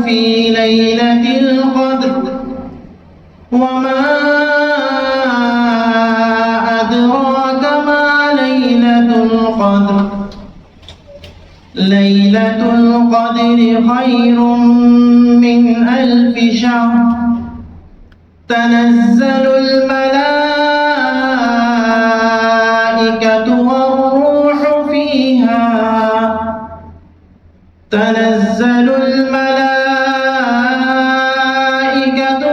في ليلة القدر وما أدراك ما ليلة القدر ليلة القدر خير من 1000 شهر تنزل الملائكة والروح فيها تنزل الملائكة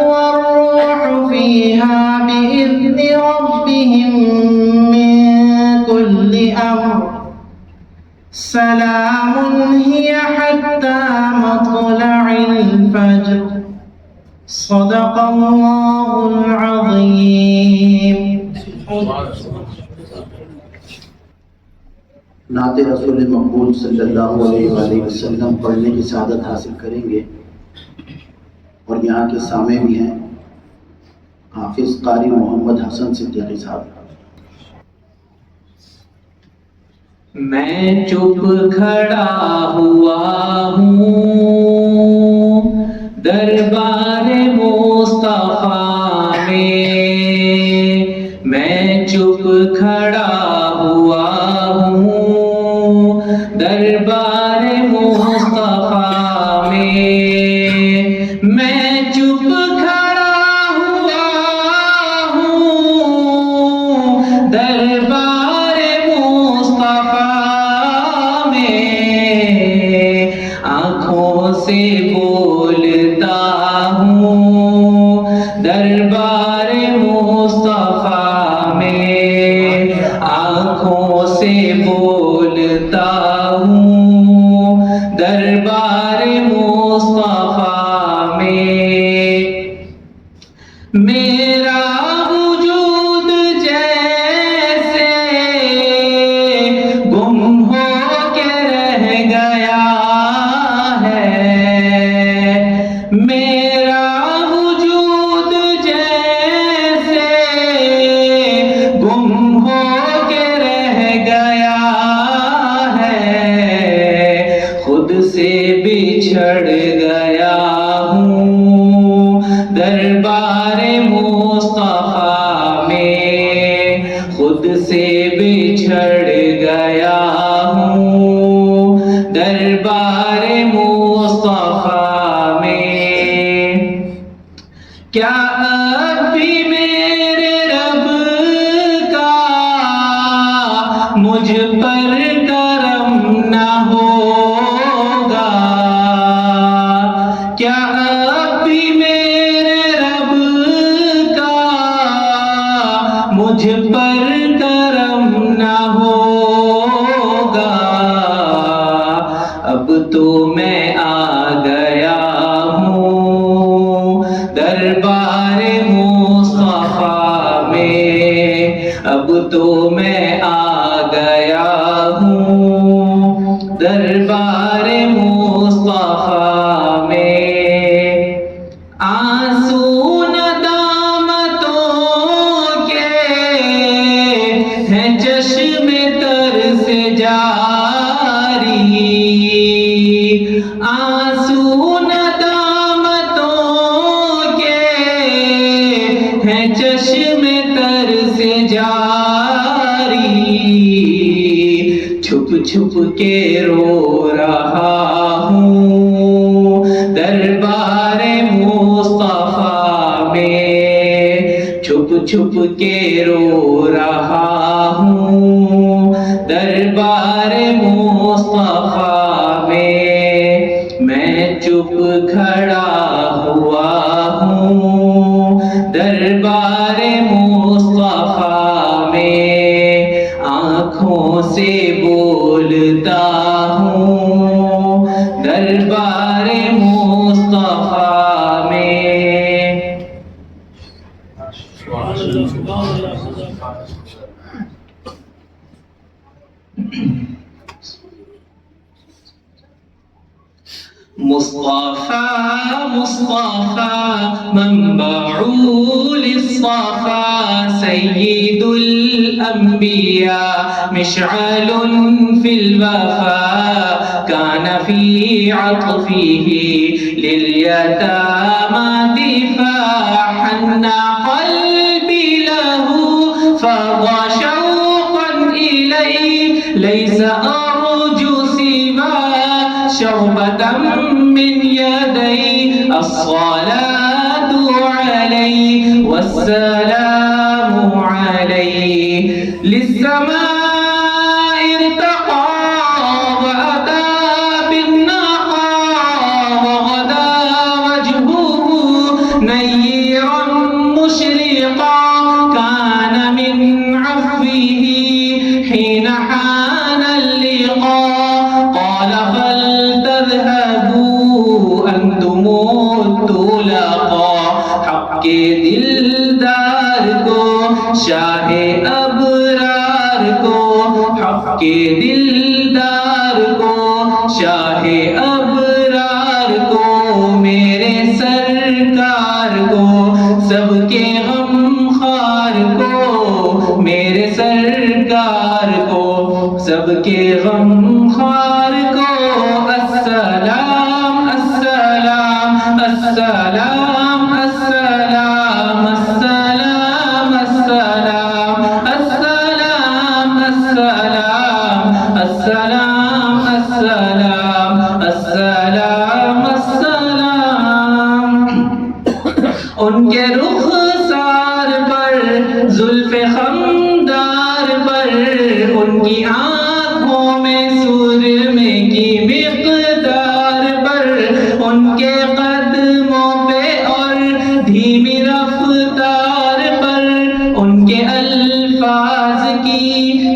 والروح فيها بإذن ربهم من كل أمر سلام هي حتى مطلع الفجر صدق الله العظيم. نعت رسول مقبول صلی اللہ علیہ وآلہ وسلم پڑھنے کی سعادت حاصل کریں گے، اور یہاں کے سامع بھی ہیں حافظ قاری محمد حسن صدیقی صاحب. میں چپ کھڑا ہوا ہوں دربار مصطفیٰ میں چپ کھڑا ہوا ہوں دربار مصطفیٰ میں چپ کھڑا ہوا ہوں دربار مصطفیٰ آنکھوں سے بولتا ہوں دربار مصطفیٰ میں آنکھوں سے بولتا ہوں دربار مصطفیٰ میں میرا وجود جیسے گم ہو کے رہ گیا ہے میرا وجود جیسے گم ہو کے رہ گیا ہے خود سے بچھڑ گیا ہوں دربار مصطفیٰ میں خود سے بچھڑ گیا ہوں دربار مصطفیٰ میں کیا اب بھی میرے رب کا مجھ پر کرم نہ ہوگا کیا اب بھی میرے رب کا مجھ پر کرم نہ ہوگا اب تو میں آ گیا ہوں دربار مصطفیٰ میں اب تو میں آ گیا ہوں دربار مصطفیٰ میں آنسو ندامتوں کے ہیں چشم تر سے جاری آنسو ندامتوں کے ہیں چشم تر سے جاری چھپ چھپ کے رو رہا ہوں دربار مصطفیٰ میں چھپ چھپ کے رو رہا ہوں دربار مصطفیٰ میں چپ کھڑا ہوا ہوں دربار مصطفیٰ میں آنکھوں سے بولتا ہوں دربار مصطفیٰ میں مصطفى مصطفى منبع للصفا سيد الأنبياء مشعل في الوفا كان في عطفه لليتامى دفاع حن قلبي له فضى شوقا إليه ليس أرجو سوى شربة من يدي الصلاة عليه والسلام عليه للسماء ارتقى وأتى بالنقى وغدا وجهه نيرا مشرقا كان من عفوه حين حان اللقاء قال فلتذهبوا أنتم الطلقاء حق دلدار کو شاہ ابرار کو حق دلدار کو شاہ ابرار کو میرے سرکار کو سب کے غم خوار کو میرے سرکار کو سب کے غم خوار کو السلام السلام السلام السلام السلام السلام السلام السلام السلام السلام السلام السلام ان کے رخسار پر زلف خمدار پر ان کی آنکھوں میں سرمے کی مقدار پر ان کے قدموں پہ اور دھیمی رفتار پر ان کے الفاظ کی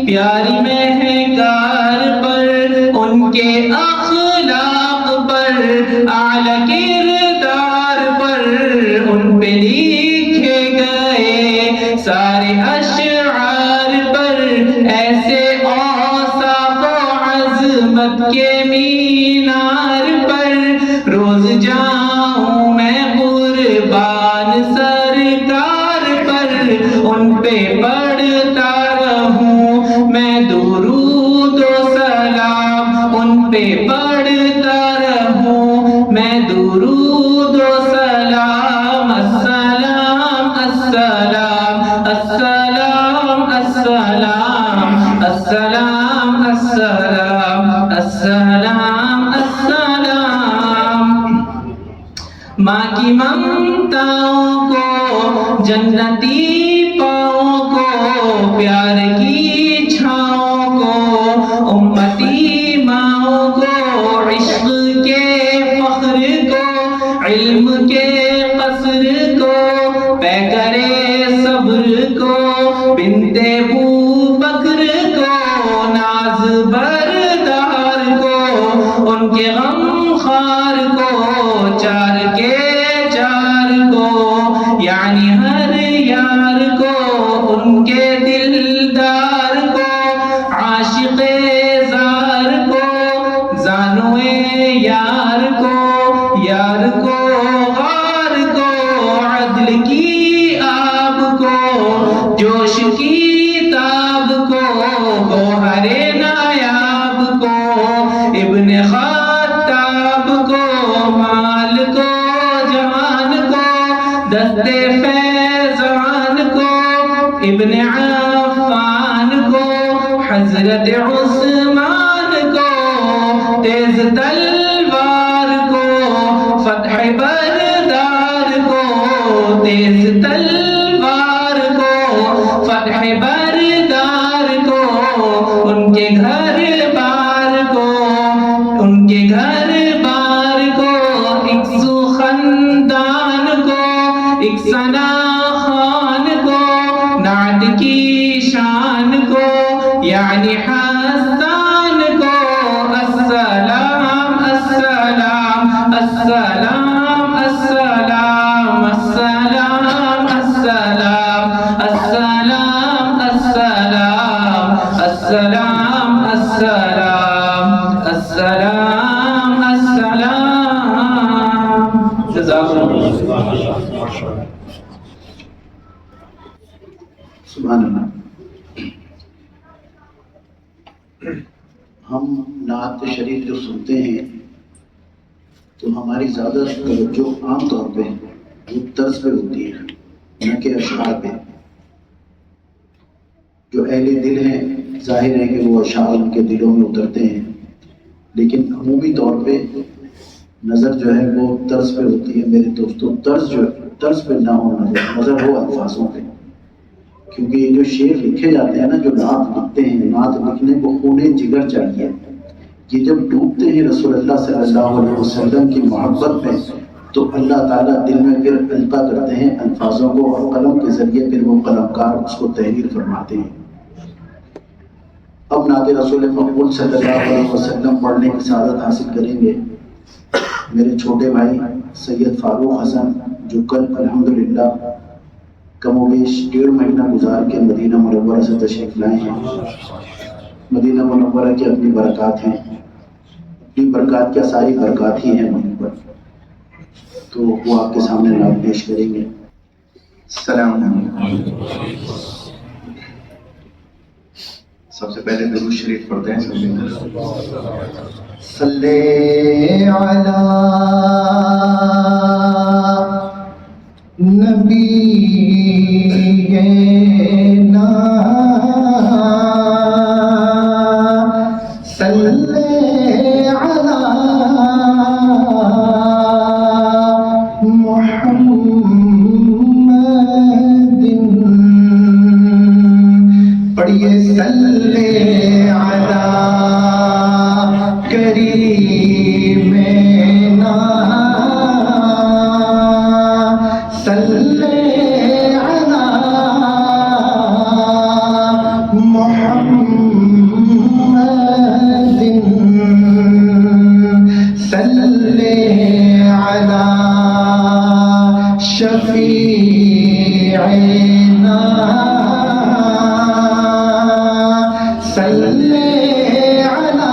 پیاری مہکار پر ان کے اخلاق پر اعلیٰ کردار پر ان پہ لکھے گئے سارے اشعار پر ایسے اوصاف و عظمت کے مینار پر روز جاؤں میں قربان سرکار پر ان پہ پڑھتا رہوں میں درود و سلام ان پہ پڑھتا رہوں میں درود و سلام السلام السلام السلام السلام السلام السلام السلام السلام ماں کی ممتاؤں کو جنتی پاؤں کو پیار کی چھاؤں کو امتی ماؤں کو عشق کے فخر کو علم کے قصر کو پیکرے صبر کو بنت ابو بکر کو ناز بردار کو ان کے غم خار کو چار کے چار کو یعنی ہر یار کو ان کے دلدار کو عاشق زار کو زانوے یار کو غار کو عدل کی آب کو جوش کی تاب کو گوہر نایاب کو ابن خطاب کو مال کو جان کو دست فیضان کو ابن عفان کو حضرت عثمان کو تیز تلوار کو فتح بردار کو تیز تلوار کو فتح بردار کو ان کے گھر بار کو ان کے گھر بار کو ایک سخندان کو ایک ثنا خان کو نعت کی شان کو یعنی حسان کو السلام السلام السلام السلام السلام السلام السلام السلام السلام السلام السلام السلام جزاک اللہ سبحان اللہ. ہم نعت شریف جو سنتے ہیں تو ہماری زیادہ توجہ عام طور پہ وہ طرز پہ ہوتی ہے، نہ کہ اشعار پہ۔ جو اہل دل ہیں ظاہر ہے کہ وہ اشعار ان کے دلوں میں اترتے ہیں، لیکن عمومی طور پہ نظر جو ہے وہ طرز پہ ہوتی ہے۔ میرے دوستوں، طرز پہ نہ ہو نظر ہو الفاظوں پہ، کیونکہ یہ جو شعر لکھے جاتے ہیں نا، جو نعت لکھتے ہیں، نعت لکھنے کو خون جگر چاہیے۔ یہ جب ڈوبتے ہیں رسول اللہ صلی اللہ علیہ وسلم کی محبت میں، تو اللہ تعالیٰ دل میں پھر القا کرتے ہیں الفاظوں کو، اور قلم کے ذریعے پھر وہ قلمکار اس کو تحریر فرماتے ہیں۔ اب نعت رسول مقبول صلی اللہ علیہ وسلم پڑھنے کی سعادت حاصل کریں گے میرے چھوٹے بھائی سید فاروق حسن، جو کل الحمدللہ کم و بیش 1.5 مہینہ گزار کے مدینہ منورہ سے تشریف لائے ہیں۔ مدینہ منورہ کی اپنی برکات ہیں، اپنی برکات کیا ساری برکات ہی ہیں وہیں پر، تو وہ آپ کے سامنے نعت پیش کریں گے۔ السلام علیکم۔ سب سے پہلے درود شریف پڑھتے ہیں۔ صلی علی نبینا صلی علی محمد، پڑھیے صلی علی کریمنا صلی علی محمد صلی علی شفیعنا صلی علی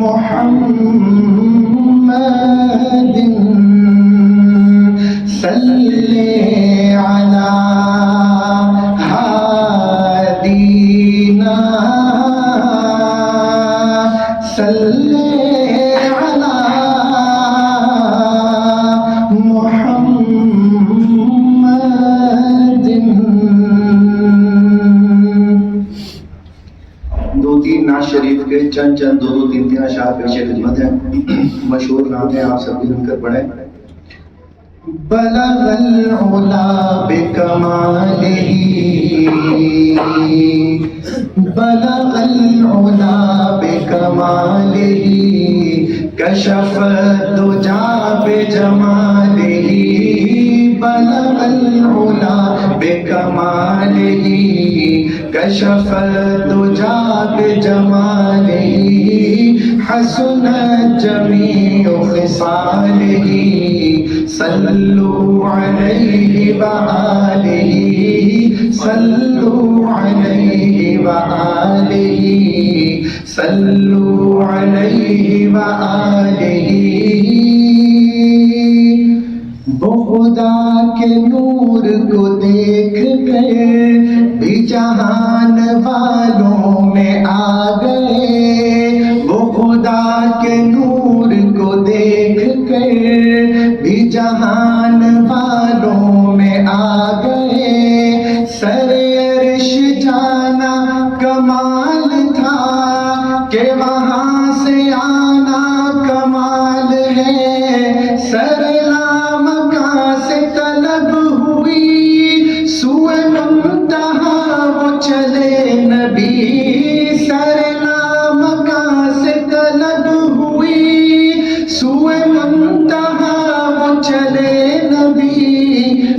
محمد صلی علی ہادینا صلی علی محمد۔ دو تین نعت شریف کے چند دو تین اشعار پیش خدمت ہیں، مشہور نعت ہیں، آپ سب بھی مل کر پڑھیں۔ بلغ العلا بکمالہ، بلغ العلا بکمالہ، کشف الدجا بجمالہ، بلغ العلا بکمالہ، کشف الدجا بجمالہ، حسنت جمیع خصالہ، صلوا علیہ وآلہ، صلوا علیہ وآلہ، صلوا علیہ وآلہ۔ وہ خدا کے نور کو دیکھ کر بھی جہان والوں میں آ گئے، وہ خدا کے نور کو دیکھ کر بھی جہان والوں میں آ گئے، سر عرش جانا کمال تھا کہ وہاں سے آنا کمال ہے، سر لامکاں سے طلب ہوئی سوئے منتہا وہ چلے نبی، سر لامکاں سے طلب ہوئی سوئے منتہا وہ چلے نبی،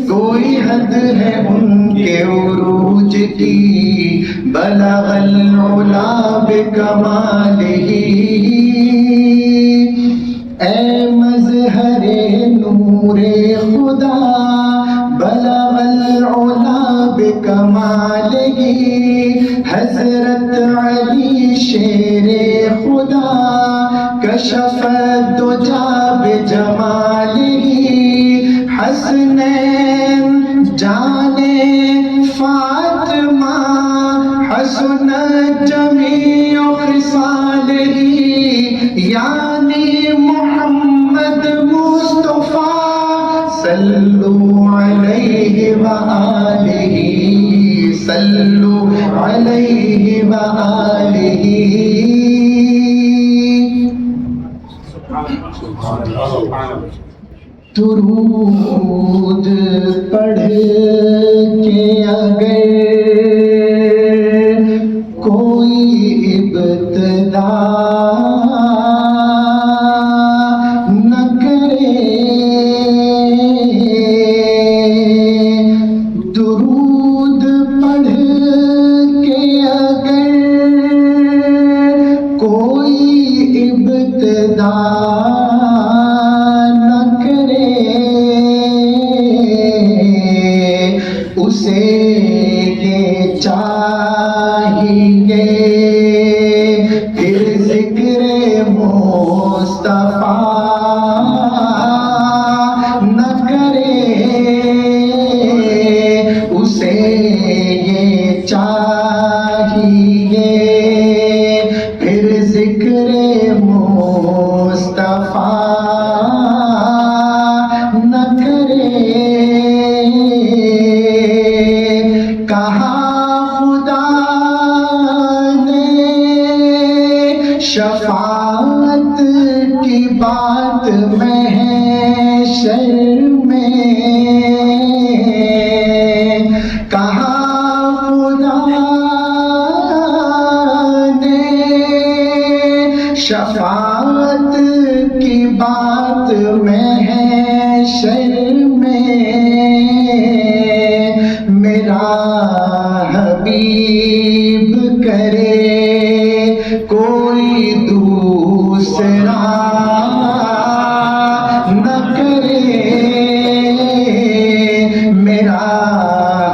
کوئی حد ہے ان کے عروج کی، بلغ العلا بکمالہ۔ اے مظہر نور خدا، بلغ العلا بکمالہ، حضرت علی شیر خدا، کشف الدجا بجمالہ، حسنین جانے فاطمہ، حسنت جمیع خصالہ، یا وآلہ درود پڑھ کے اگر کوئی ابتدا نہ کرے، درود پڑھ کے اگر کوئی ابتدا اسے یہ چاہیے پھر ذکر مصطفیٰ نہ کرے، اسے یہ چاہیے پھر ذکر مصطفیٰ نہ کرے۔ شفاعت کی بات محشر میں کہا خدا نے، شفاعت کی بات محشر میں میرا حبیب کرے کوئی دوسرا نہ کرے، میرا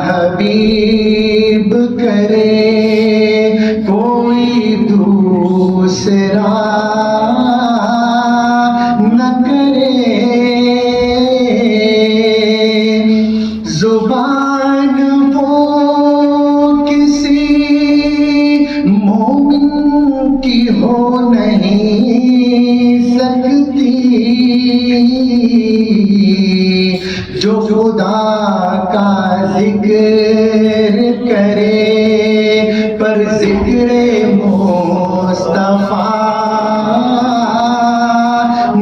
حبیب کرے کوئی دوسرا نہ کرے۔ زبان وہ کسی مومن کی ہو نہیں سکتی جو خدا کا ذکر کرے پر ذکر مصطفیٰ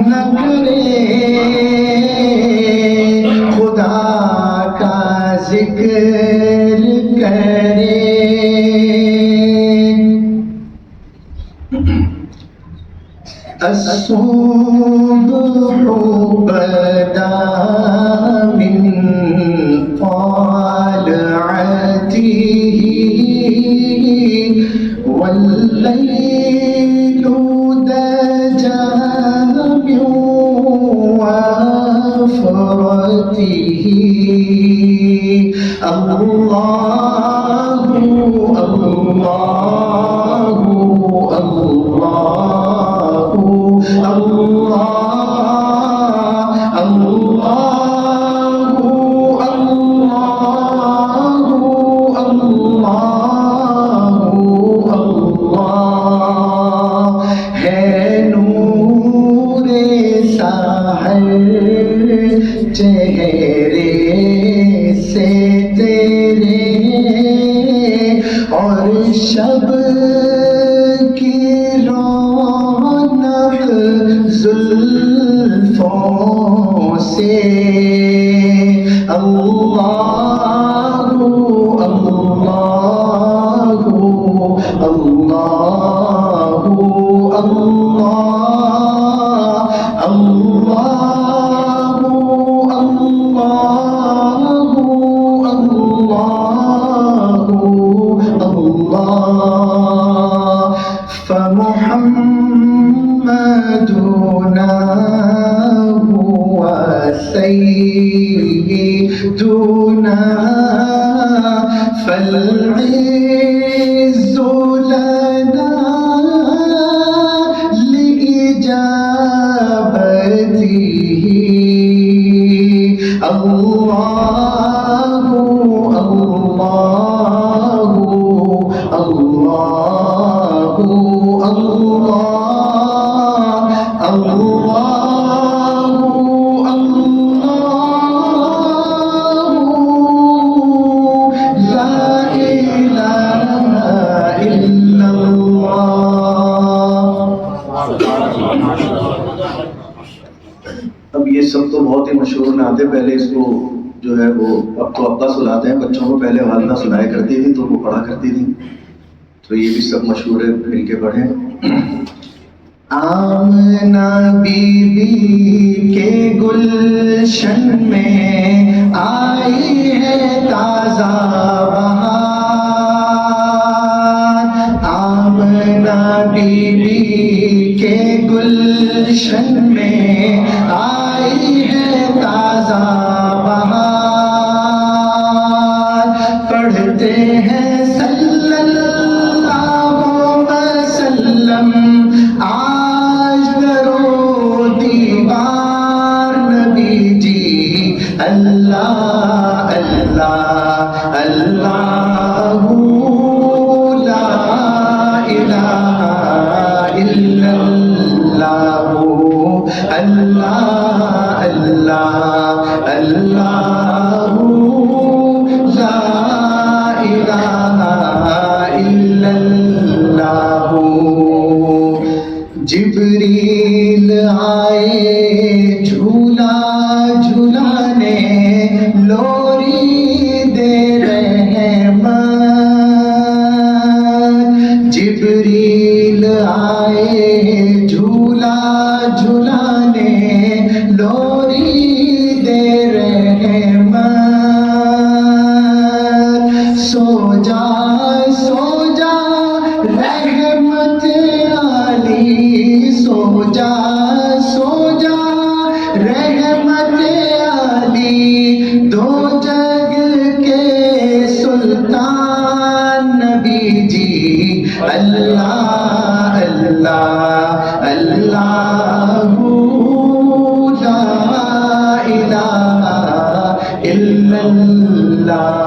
نہ کرے، خدا کا ذکر کرے۔ الصبح بدا من طلعته والليل دجى من وفرته الله الله الله چہرے سے تیرے اور شب کی رونق زلفوں سے اللہ اللہ اللہ اللہ فمحمدنا هو سيدنا فالعز لنا لإجابته الله الله الله الله لا سب تو بہت ہی مشہور نعت ہے. پہلے اس کو جو ہے وہ اب تو ابا سناتے ہیں بچوں کو, پہلے والدہ سنایا کرتی تھی تو وہ پڑھا کرتی تھی. تو یہ بھی سب مشہور ہے, مل کے پڑھیں. آمنہ بی بی کے گلشن میں آئی ہے تازہ بہار. آمنہ بی بی کے گلشن میں آئی ہے تازہ بہار. پڑھتے ہیں صلی اللہ وسلم آج درو دیوار نبی جی. اللہ اللہ اللہ لا الہ الا اللہ. اللہ اللہ اللہ لا الہ الا اللہ. جبریل آئے جھولا جھولانے لوری دے رحمت. جبریل آئے جھولا جھولانے لوری دے رحمت. سو جا سو جا رحمت علی. سو جا سو جا رحمت علی. دو جگ کے سلطان نبی جی. اللہ اللہ اللہ لا الہ الا اللہ.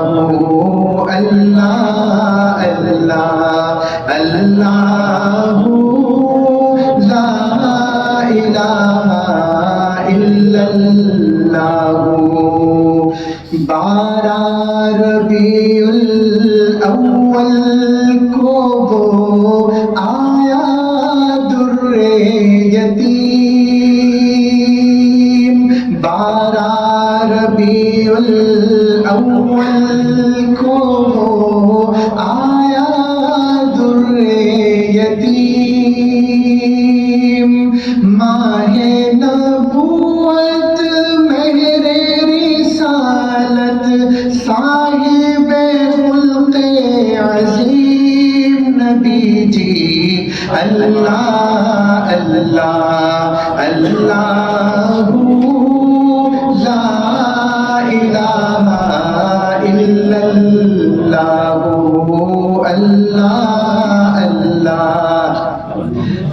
اللہ اللہ اللہ لا الہ الا اللہ. 12 ربیع الاول کو وہ آیا در یتیم. 12 ربیع الاول کو وہ آیا در یتیم. ماہ نبوت مہر رسالت صاحب خلق عظیم نبی جی. اللہ اللہ اللہ لا الہ الا اللہ. اللہ اللہ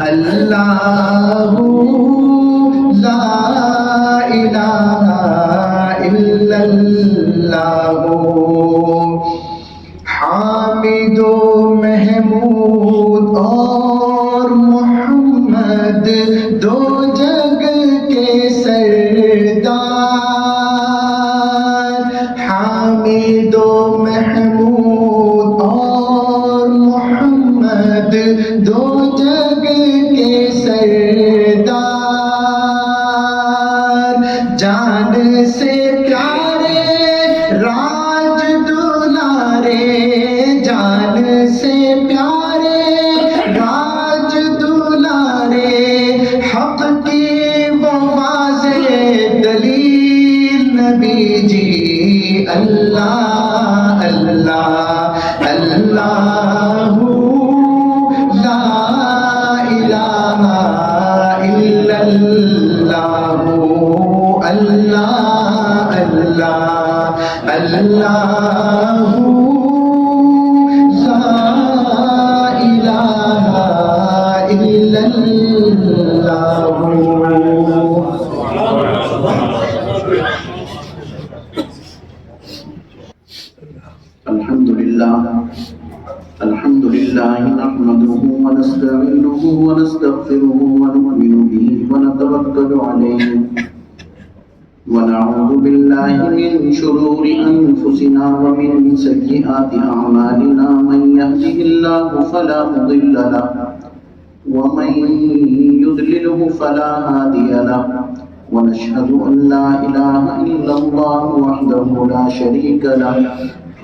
اللہ لا الہ الا اللہ. حامد و محمود اور محمد دو جگ کے سردار. حامد و محمود اور محمد دو جگ کے سردار. جان سے پیارے راج دلارے. جان سے پیارے راج دلارے. حق کی وہ واضح دلیل نبی جی. اللہ اللہ اللہ لا الہ الا اللہ. اللہ اللہ اللہ لا الہ الا اللہ. الحمد لله نحمده ونستعينه ونستغفره ونؤمن به ونتوكل عليه ونعوذ بالله من شرور أنفسنا ومن سيئات أعمالنا. من يهده الله فلا مضل له ومن يضلله فلا هادي له. ونشهد أن لا إله إلا الله وحده لا شريك له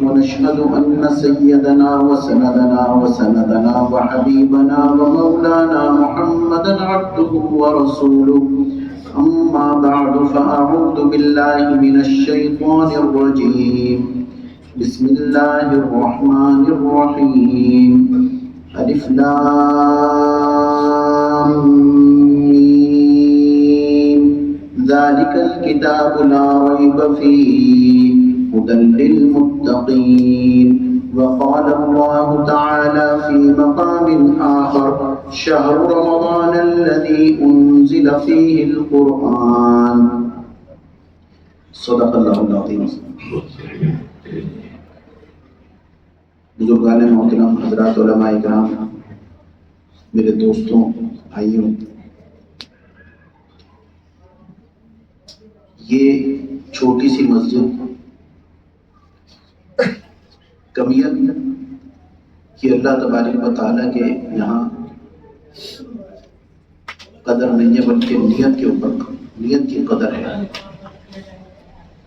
ونشهد أن سيدنا وسندنا وحبيبنا ومولانا محمدا عبده ورسوله أما بعد فأعوذ بالله من الشيطان الرجيم بسم الله الرحمن الرحيم ألف لام ميم ذلك الكتاب لا ريب فيه هدى للمتقين وقال الله تعالى في مقام آخر شهر رمضان الذي أنزل فيه القرآن صدق اللہ العظیم. بزرگان محترم، حضرات علماء کرام، میرے دوستوں، بھائیوں، یہ چھوٹی سی مسجد کمیت کہ اللہ تبارک و تعالیٰ کے یہاں قدر نہیں ہے بلکہ نیت کے اوپر نیت کی قدر ہے.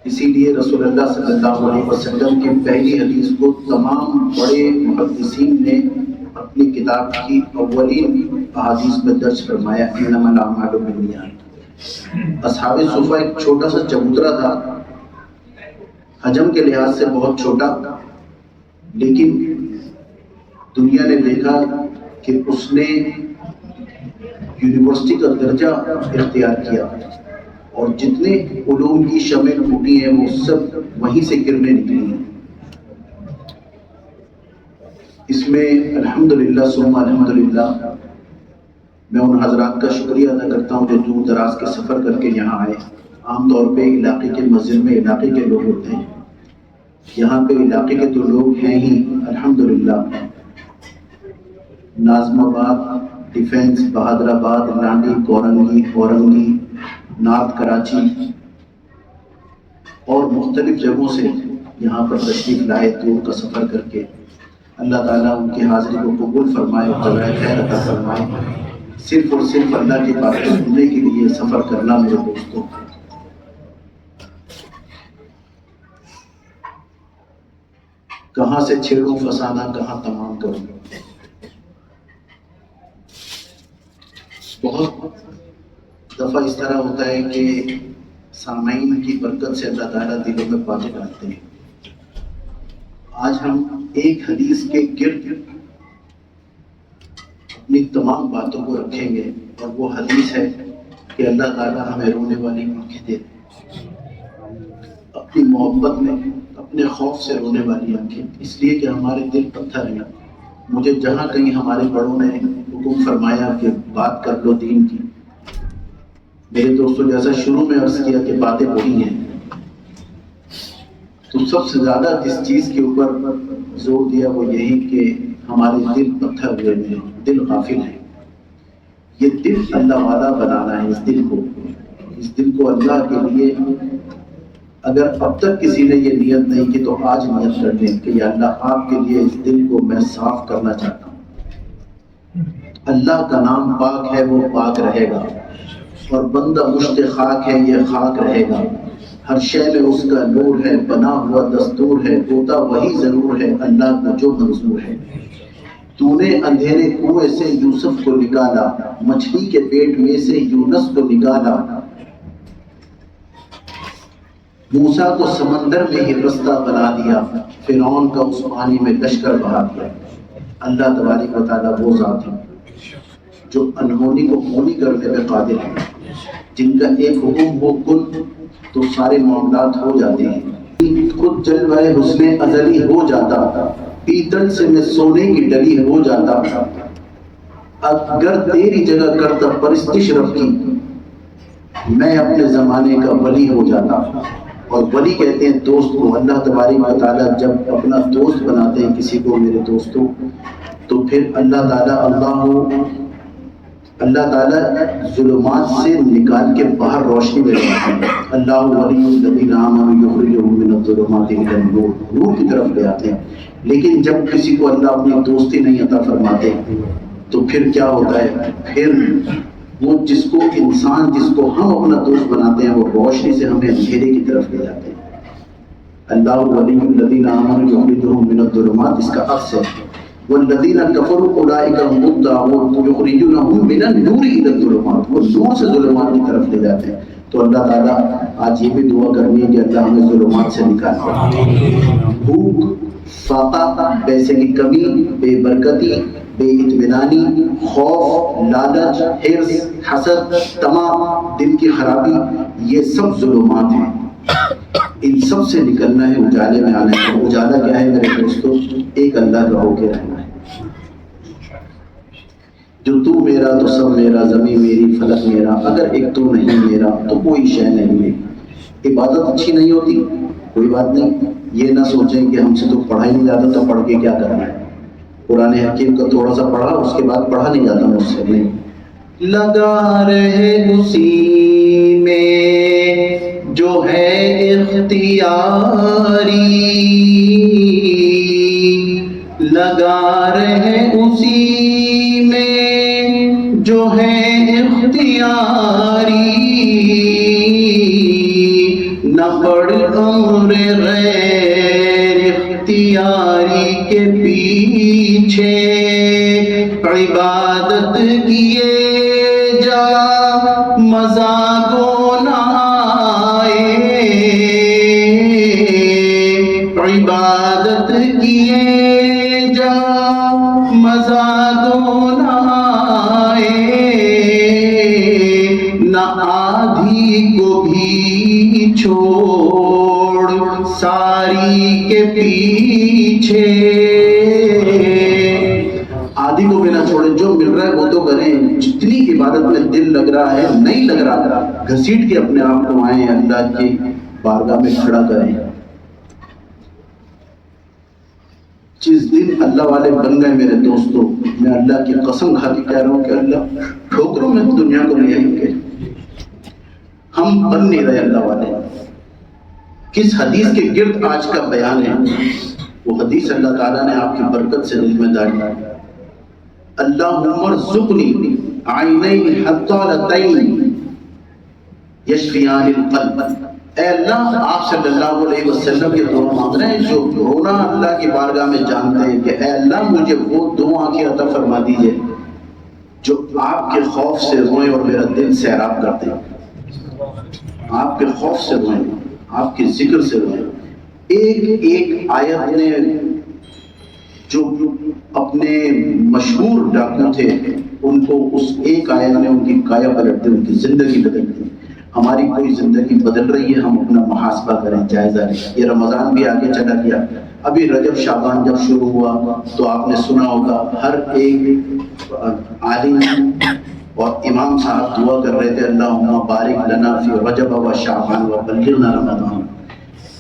اسی لیے رسول اللہ صلی اللہ علیہ وسلم کی پہلی حدیث کو تمام بڑے محدثین نے اپنی کتاب کی اولین احادیث میں درج فرمایا انما الاعمال بالنیات. اصحاب صفہ ایک چھوٹا سا چبوترا تھا، حجم کے لحاظ سے بہت چھوٹا، لیکن دنیا نے دیکھا کہ اس نے یونیورسٹی کا درجہ اختیار کیا اور جتنے علوم کی شمع پھوٹی ہیں وہ سب وہیں سے گرنے نکلی ہیں. اس میں الحمدللہ ثم الحمدللہ میں ان حضرات کا شکریہ ادا کرتا ہوں جو دور دراز کے سفر کر کے یہاں آئے. عام طور پہ علاقے کے مسجد میں علاقے کے لوگ ہوتے ہیں، یہاں پہ علاقے کے تو لوگ ہیں ہی الحمدللہ. ناظم آباد، ڈیفینس، بہادر آباد، لانڈی، اورنگی، نارتھ کراچی اور مختلف جگہوں سے یہاں پر تشریف لائے دور کا سفر کر کے. اللہ تعالیٰ ان کی حاضری کو قبول فرمائے اور جزائے خیر عطا فرمائے. صرف اور صرف اللہ کی باتیں سننے کے لیے سفر کرنا میرے دوستوں، کہاں سے چھیڑوں فسانہ کہاں تمام کروں. بہت دفعہ اس طرح ہوتا ہے کہ سامعین کی برکت سے اللہ تعالیٰ دلوں میں باتیں ڈالتے ہیں. آج ہم ایک حدیث کے گرد اپنی تمام باتوں کو رکھیں گے اور وہ حدیث ہے کہ اللہ تعالیٰ ہمیں رونے والی آنکھیں دے، اپنی محبت میں اپنے خوف سے رونے والی آنکھیں، اس لیے کہ ہمارے دل پتھر ہیں. مجھے جہاں کہیں ہمارے بڑوں نے حکم فرمایا کہ بات کر لو دین کی، میرے دوستوں جیسا شروع میں عرض کیا کہ باتیں وہی ہیں، تو سب سے زیادہ جس چیز کے اوپر زور دیا وہ یہی کہ ہمارے دل پتھر ہوئے ہیں، دل غافل ہیں. یہ دل اللہ والا بنانا ہے. اس دل کو اللہ کے لیے اگر اب تک کسی نے یہ نیت نہیں کی تو آج نیت کر لیں کہ یا اللہ آپ کے لیے اس دل کو میں صاف کرنا چاہتا ہوں. اللہ کا نام پاک ہے، وہ پاک رہے گا، اور بندہ مشت خاک ہے، یہ خاک رہے گا. ہر شے میں اس کا نور ہے، بنا ہوا دستور ہے، ہوتا وہی ضرور ہے اللہ کا جو منظور ہے. تو نے اندھیرے کنویں سے یوسف کو نکالا، مچھلی کے پیٹ میں سے یونس کو نکالا، موسیٰ کو سمندر میں ہی رستہ بنا دیا، فرعون کا اس پانی میں لشکر بہا دیا. اللہ تبارک و تعالیٰ وہ ذات ہے جو انہونی کو ہونی کرنے میں قادر ہے، جن کا ایک حکم ہو کن تو سارے معاملات ہو جاتے ہیں. خود جلوہ حسن ازلی ہو جاتا، پیتل سے میں سونے کی ڈلی ہو جاتا. اگر تیری جگہ کرتا پرستش رب کی، میں اپنے زمانے کا ولی ہو جاتا. اور ولی کہتے ہیں دوست کو. اللہ تبارک و تعالیٰ جب اپنا دوست بناتے ہیں کسی کو میرے دوستوں، تو پھر اللہ تعالیٰ ظلمات سے نکال کے باہر روشنی میں لاتے ہیں. اللہ ولی الذین آمنوا یخرجہم من الظلمات الی النور، نور کی طرف لے آتے ہیں. لیکن جب کسی کو اللہ اپنی دوستی نہیں عطا فرماتے تو پھر کیا ہوتا ہے؟ پھر وہ جس کو انسان، جس کو ہم اپنا دوست بناتے ہیں، وہ روشنی سے ہمیں اندھیرے کی طرف لے جاتے ہیں۔ اللہ ولی الذین آمنوا یخرجهم من الظلمات، اس کا عکس ہے والذین کفروا اولئک هم الطاغوت یخرجونهم من النور الی الظلمات، وہ نور سے ظلمات کی طرف لے جاتے ہیں۔ تو اللہ تعالیٰ آج یہ بھی دعا کرنی ہے کہ اللہ ہمیں ظلمات سے نکال، بھوک، فاقہ، پیسے کی کمی، بے برکتی، بے اطمینانی، خوف، لالچ، حرص، حسد، طمع، دل کی خرابی، یہ سب ظلمات ہیں۔ ان سب سے نکلنا ہے، اجالے میں آنا ہے۔ اجالا کیا ہے میرے دوستو؟ ایک اللہ کا ہو کے رہنا ہے۔ جو تو میرا تو سب میرا، زمین میری فلک میرا، اگر ایک تو نہیں میرا تو کوئی شے نہیں میری۔ عبادت اچھی نہیں ہوتی، کوئی بات نہیں، یہ نہ سوچیں کہ ہم سے تو پڑھا ہی نہیں جاتا تو پڑھ کے کیا کرنا ہے۔ قرآن حکیم کا تھوڑا سا پڑھا، اس کے بعد پڑھا نہیں جاتا مجھ سے، نہیں، لگا رہے اسی میں جو ہے اختیاری، لگا رہے اسی میں جو ہے اختیاری، نہ پڑ امر غیر اختیاری کے پیچھے، عبادت کیے جا مزہ کو نہ آئے، عبادت کیے جا مزہ کو نہ آئے، نہ آدھی کو بھی چھوڑ ساری کے پیچھے، آدھی کو بھی نہ چھوڑیں، جو مل رہا ہے وہ تو کریں، جتنی عبادت میں دل لگ رہا ہے، نہیں لگ رہا گھسیٹ کے اپنے آپ کو آئیں، اللہ کی بارگاہ میں کھڑا کریں۔ جس دن اللہ والے بن گئے میرے دوستو، میں اللہ کی قسم کھا کے کہہ رہا ہوں کہ اللہ ٹھوکروں میں دنیا کو لے آئیں گے، ہم بن نہیں رہے اللہ والے۔ کس حدیث کے گرد آج کا بیان ہے؟ وہ حدیث اللہ تعالیٰ نے آپ کی برکت سے دل میں ڈالی، اللہم ارزقنی عینین حطالتین یشفیان القلب، اے اللہ آپ صلی اللہ علیہ وسلم کی دعا مانگ رہے ہیں جو رونا اللہ کی بارگاہ میں جانتے ہیں کہ اے اللہ مجھے وہ دو آنکھیں عطا فرما دیجئے جو آپ کے خوف سے روئیں اور میرا دل سیراب کرتے ہیں، آپ کے خوف سے روئیں، آپ کے ذکر سے روئیں۔ ایک ایک آیت نے جو اپنے مشہور ڈاکو تھے ان کو اس ایک آیت نے ان کی کایا پلٹ دی، ان کی زندگی بدل دی۔ ہماری کوئی زندگی بدل رہی ہے، ہم اپنا محاسبہ کریں، جائزہ لیں۔ یہ رمضان بھی آگے چلا گیا، ابھی رجب شعبان جب شروع ہوا تو آپ نے سنا ہوگا ہر ایک عالم اور امام صاحب دعا کر رہے تھے، اللہم بارک لنا فی رجب و شعبان و بلغنا رمضان،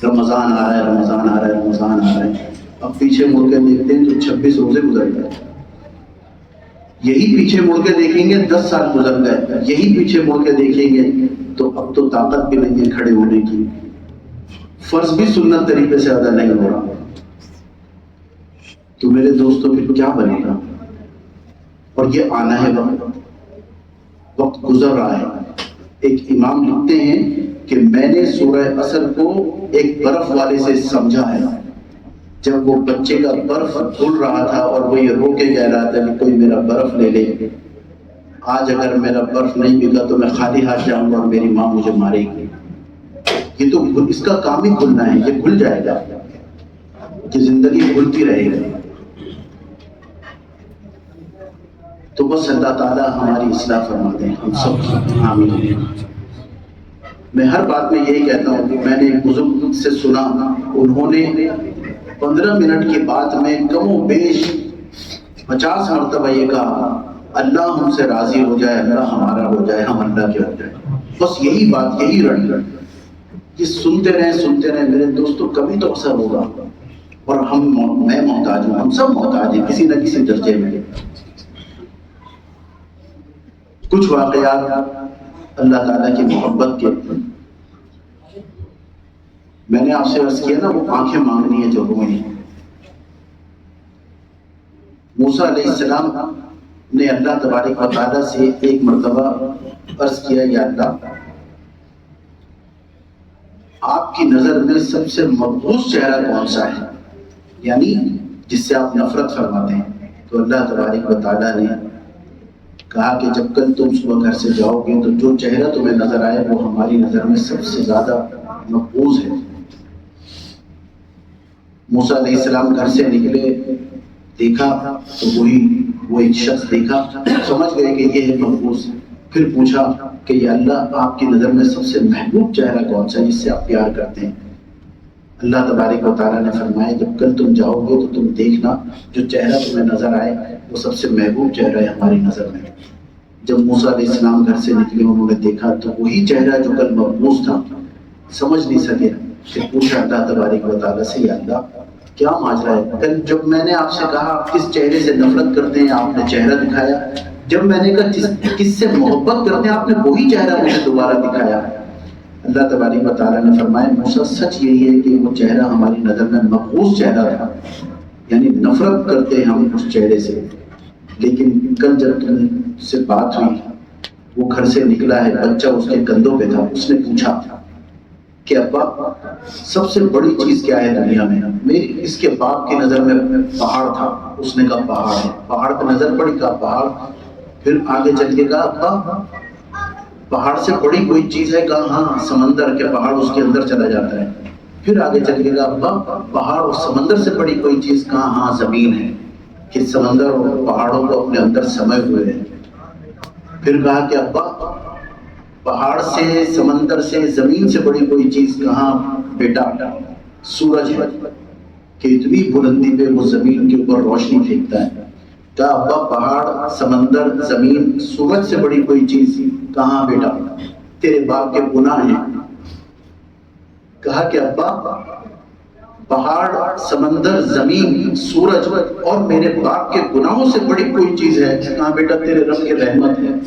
رمضان آ رہا ہے، رمضان آ رہا ہے، رمضان آ رہا ہے۔ اب پیچھے مڑ کے دیکھتے ہیں تو 26 روزے گزر گئے، یہی پیچھے مڑ کے دیکھیں گے 10 سال گزر گئے، یہی پیچھے مڑ کے دیکھیں گے تو اب تو طاقت بھی نہیں ہے کھڑے ہونے کی، فرض بھی سنت طریقے سے ادا نہیں ہو رہا، تو میرے دوستوں پھر کیا بنے گا؟ اور یہ آنا ہے وقت گزر رہا ہے۔ ایک امام لکھتے ہیں کہ میں نے سورہ عصر کو ایک برف والے سے سمجھا ہے، جب وہ بچے کا برف گھل رہا تھا اور وہ یہ رو کے کہہ رہا تھا کہ کوئی میرا برف لے لے، آج اگر میرا برف نہیں بکا تو میں خالی ہاتھ جاؤں گا اور میری ماں مجھے مارے گی۔ یہ تو اس کا کام ہی گھلنا ہے، یہ گھل جائے گا، کہ زندگی گھلتی رہے گی۔ تو بس اللہ تعالیٰ ہماری اصلاح فرما دیں ہم سب کی، آمین۔ میں ہر بات میں یہی کہتا ہوں کہ میں نے ایک بزرگ سے سنا، انہوں نے 15 منٹ کی بات میں کم و بیش 50 مرتبہ یہ کہا اللہ ہم سے راضی ہو جائے، اللہ ہمارا ہو جائے، ہم اللہ کے ہو جائے۔ بس یہی بات، یہی رٹ یہ سنتے رہیں میرے دوستوں، کبھی تو اثر ہوگا۔ اور میں محتاج ہوں، ہم سب محتاج ہیں کسی نہ کسی درجے میں۔ کچھ واقعات اللہ تعالیٰ کی محبت کے، میں نے آپ سے عرض کیا نا وہ آنکھیں مانگنی ہے جو روئیں۔ موسیٰ علیہ السلام نے اللہ تبارک و تعالیٰ سے ایک مرتبہ عرض کیا یا اللہ آپ کی نظر میں سب سے مقبوض چہرہ کون سا ہے، یعنی جس سے آپ نفرت فرماتے ہیں. تو اللہ تبارک و تعالیٰ نے کہا کہ جب کل تم صبح گھر سے جاؤ گے تو جو چہرہ تمہیں نظر آئے وہ ہماری نظر میں سب سے زیادہ مقبوض ہے. موسیٰ علیہ السلام گھر سے نکلے، دیکھا تو وہ ایک شخص دیکھا، سمجھ گئے کہ یہ ہے مقبوض. پھر پوچھا کہ یا اللہ آپ کی نظر میں سب سے محبوب چہرہ کون سا ہے جس سے آپ پیار کرتے ہیں. اللہ تبارک و تعالیٰ نے فرمایا جب کل تم جاؤ گے تو تم دیکھنا جو چہرہ تمہیں نظر آئے وہ سب سے محبوب چہرہ ہے ہماری نظر میں. جب موسیٰ علیہ السلام گھر سے نکلے انہوں نے دیکھا تو وہی چہرہ جو کل مقبوض تھا، سمجھ نہیں سکے. پھر پوچھا اللہ تبارک و تعالیٰ سے یا اللہ کیا ماجرا ہے، کل جب میں نے آپ سے کہا آپ کس چہرے سے نفرت کرتے ہیں آپ نے چہرہ دکھایا، جب میں نے کہا کس سے محبت کرتے ہیں آپ نے وہی چہرہ مجھے دوبارہ دکھایا. اللہ تبارک و تعالیٰ نے فرمایا موسیٰ سچ یہی ہے کہ وہ چہرہ ہماری نظر میں مقبوض چہرہ تھا، یعنی نفرت کرتے ہیں ہم اس چہرے سے. لیکن کل جب تم سے بات ہوئی وہ گھر سے نکلا ہے، بچہ اس کے کندھوں پہ تھا، اس نے پوچھا کہ ابا سب سے بڑی چیز کیا ہے دنیا میں. میری اس کے باپ کی نظر میں پہاڑ تھا، اس نے کہا پہاڑ ہے. پہاڑ پہ نظر پڑی، کہا پہاڑ. پھر آگے چل کے کہا ابا پہاڑ سے بڑی کوئی چیز ہے، کہا ہاں سمندر کے پہاڑ اس کے اندر چلا جاتا ہے. پھر آگے چل کے کہا ابا پہاڑ اور سمندر سے بڑی کوئی چیز، کہا ہاں زمین ہے کہ سمندر اور پہاڑوں کو اپنے اندر سمے ہوئے ہیں. پھر کہا کہ ابا پہاڑ سے سمندر سے زمین سے بڑی کوئی چیز، کہاں بیٹا سورج ہے کہ اتنی بلندی پہ وہ زمین کے اوپر روشنی پھینکتا ہے. کہا ابا پہاڑ سمندر زمین سورج سے بڑی کوئی چیز، کہاں بیٹا تیرے باپ کے گناہ ہیں. کہا کہ ابا پہاڑ سمندر زمین سورج اور میرے باپ کے گناہوں سے بڑی کوئی چیز ہے، کہاں بیٹا تیرے رب کی رحمت ہے.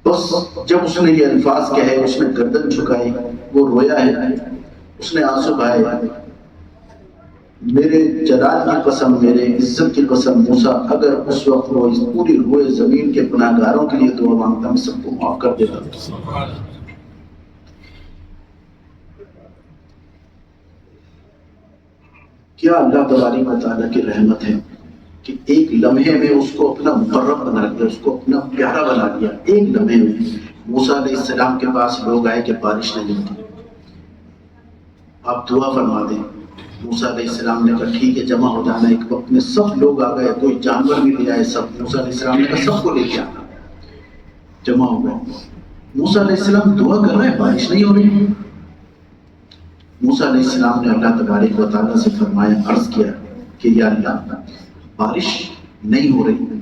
بس جب اس نے یہ الفاظ کہے اس نے گردن جھکائی، وہ رویا ہے، اس نے آنسو بہائے. میرے جلال کی قسم، میرے عزت کی قسم موسیٰ اگر اس وقت وہ اس پوری روئے زمین کے گناہ گاروں کے لیے دعا مانگتا میں سب کو معاف کر دیتا. کیا اللہ تبارک و تعالیٰ کی رحمت ہے کہ ایک لمحے میں اس کو اپنا مقرب بنا دیا، اس کو اپنا پیارا بنا دیا. ایک لمحے میں موسیٰ علیہ السلام کے پاس لوگ آئے کہ بارش نہیں ہوتی، آپ دعا فرما دیں. موسیٰ علیہ السلام نے کہا ٹھیک ہے جمع ہو جانا. ایک وقت میں سب لوگ آ گئے، کوئی جانور بھی لے آئے، سب موسیٰ علیہ السلام نے کہا سب کو لے کے آنا. جمع ہو گئے. موسیٰ علیہ السلام دعا کر رہے ہیں، بارش نہیں ہو رہی. موسیٰ علیہ السلام نے اللہ تبارک و تعالیٰ سے فرمایا، عرض کیا کہ یا اللہ بارش نہیں ہو رہی،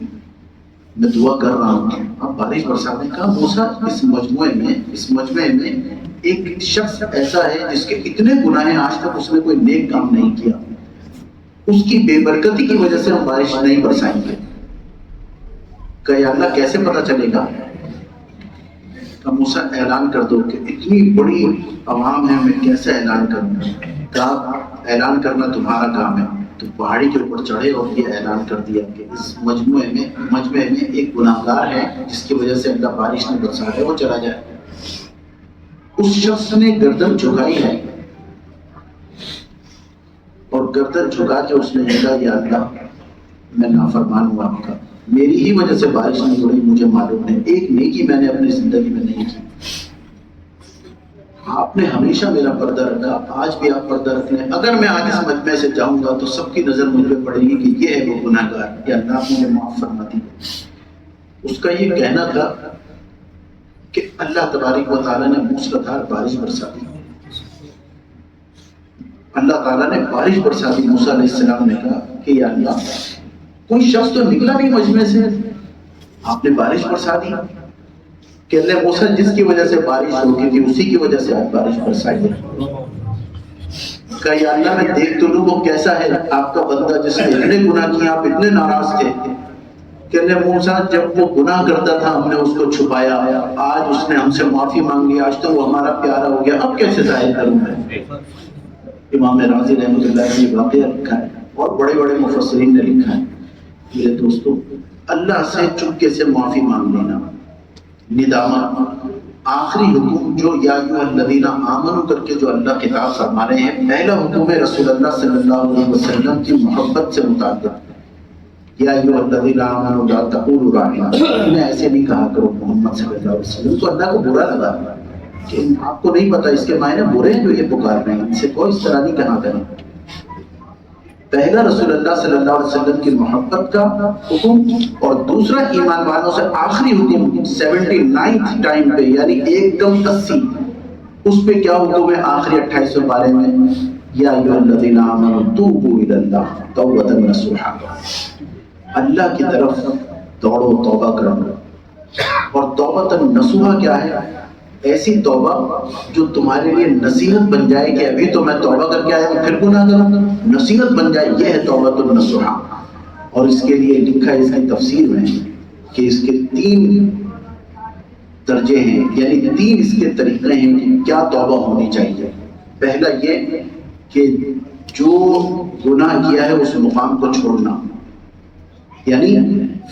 میں دعا کر رہا ہوں اب بارش برسانے کا. موسیٰ اس مجموعے میں ایک شخص ایسا ہے جس کے اتنے گناہ ہیں آج تک اس نے کوئی نیک کام نہیں کیا، اس کی بے برکتی کی وجہ سے ہم بارش نہیں برسائیں گے. کہ یا اللہ کیسے پتہ چلے گا؟ کہ موسیٰ اعلان کر دو کہ اتنی بڑی عوام ہے میں کیسے اعلان کروں. کہا اعلان کرنا تمہارا کام ہے. تو پہاڑی کے اوپر چڑھے اور یہ اعلان کر دیا کہ اس مجمع میں ایک گناہ گار ہے جس کی وجہ سے اللہ بارش نہیں برسا ہے، وہ چلا جائے. اس شخص نے گردن جھکائی ہے اور گردن جھکا کے اس نے کہا یا اللہ میں نافرمان ہوں آپ کا، میری ہی وجہ سے بارش نہیں ہو رہی، مجھے معلوم ہے ایک نیکی میں نے اپنی زندگی میں نہیں کی. آپ نے ہمیشہ میرا پردہ رکھا، آج بھی آپ پردہ رکھ لیں. اگر میں آج اس مجمع سے جاؤں گا تو سب کی نظر مجھ پہ پڑے گی کہ یہ ہے وہ گناہ گار، یا اللہ مجھے معاف فرما دی. اس کا یہ کہنا تھا کہ اللہ تبارک و تعالیٰ نے موسلادھار بارش برسا دی. اللہ تعالیٰ نے بارش برسا دی. موسیٰ علیہ السلام نے کہا کہ یا اللہ کوئی شخص تو نکلا نہیں مجمع سے، آپ نے بارش برسا دی. کہ اللہ موسیٰ جس کی وجہ سے بارش ہوتی تھی اسی کی وجہ سے آپ بارش برسائی ہے. کہ یا اللہ میں دیکھ تو لوں وہ کیسا ہے آپ کا بندہ جس نے اتنے گناہ کیے، آپ اتنے ناراض تھے. کہ اللہ موسیٰ جب وہ گناہ کرتا تھا ہم نے اس کو چھپایا، آج اس نے ہم سے معافی مانگی، آج تو وہ ہمارا پیارا ہو گیا، اب کیسے ظاہر کروں میں. امام راضی رحمۃ اللہ نے واقعہ لکھا ہے اور بڑے بڑے مفسرین نے لکھا ہے میرے دوستو، اللہ سے چپکے سے معافی مانگ لینا، ندامت، آخری حکم جو یا ایھا الذین آمنوا کر کے جو اللہ کتاب فرما رہے ہیں، پہلا حکم ہے رسول اللہ صلی اللہ علیہ وسلم کی محبت سے متعلق، یا ایھا الذین آمنوا لا تقولوا راعنا، انہیں ایسے نہیں کہا کرو محمد صلی اللہ علیہ وسلم، تو اللہ کو برا لگا کہ آپ کو نہیں پتا اس کے معنی برے ہیں جو یہ پکار رہے ہیں، ان سے کوئی اس طرح نہیں کہا کریں۔ پہلا رسول اللہ صلی اللہ علیہ وسلم کی محبت کا حکم، اور دوسرا ایمان والوں سے آخری حکم 79 ٹائم پہ، یعنی 1:80 اس پہ کیا حکم ہے آخری 28 پارے میں، یا ایھا الذین آمنوا توبوا الی اللہ توبۃ نصوحا، اللہ کی طرف دوڑو، توبہ کرو۔ اور توبۃ نصوحا کیا ہے؟ ایسی توبہ جو تمہارے لیے نصیحت بن جائے کہ ابھی تو میں توبہ کر کے آیا ہوں پھر گناہ کروں، نصیحت بن جائے، یہ ہے توبۃ النصوحا۔ اور اس کے لیے لکھا ہے اس کی تفسیر میں کہ اس کے 3 درجے ہیں، یعنی 3 اس کے طریقے ہیں کہ کیا توبہ ہونی چاہیے۔ پہلا یہ کہ جو گناہ کیا ہے اس مقام کو چھوڑنا، یعنی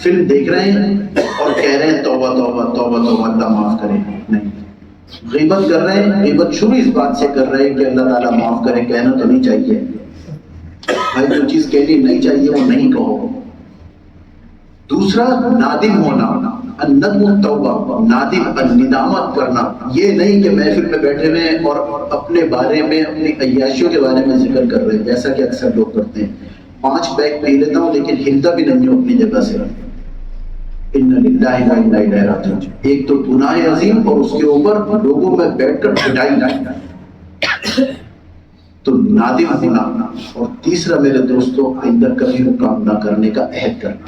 فلم دیکھ رہے ہیں اور کہہ رہے ہیں توبہ توبہ توبہ توبہ اللہ معاف کرے، نہیں۔ غیبت کر رہے ہیں، غیبت شروع اس بات سے کر رہے ہیں کہ اللہ تعالیٰ معاف کرے، کہنا تو نہیں چاہیے بھائی، جو چیز کہنی نہیں چاہیے وہ نہیں کہو۔ دوسرا نادم ہونا، الندم التوبہ، نادم ندامت کرنا، یہ نہیں کہ محفل میں بیٹھے ہوئے ہیں اور اپنے بارے میں اپنی عیاشیوں کے بارے میں ذکر کر رہے ہیں، جیسا کہ اکثر لوگ کرتے ہیں، 5 بیگ پی لیتا ہوں لیکن ہلتا بھی نہیں ہوں اپنی جگہ سے، ان للہ و انا الیہ راجعون۔ ایک تو گناہ عظیم اور اس کے اوپر لوگوں میں بیٹھ کر پٹائی، تو نادم ہونا۔ اور تیسرا میرے دوستو، آئندہ کبھی وہ کام نہ کرنے کا عہد کرنا،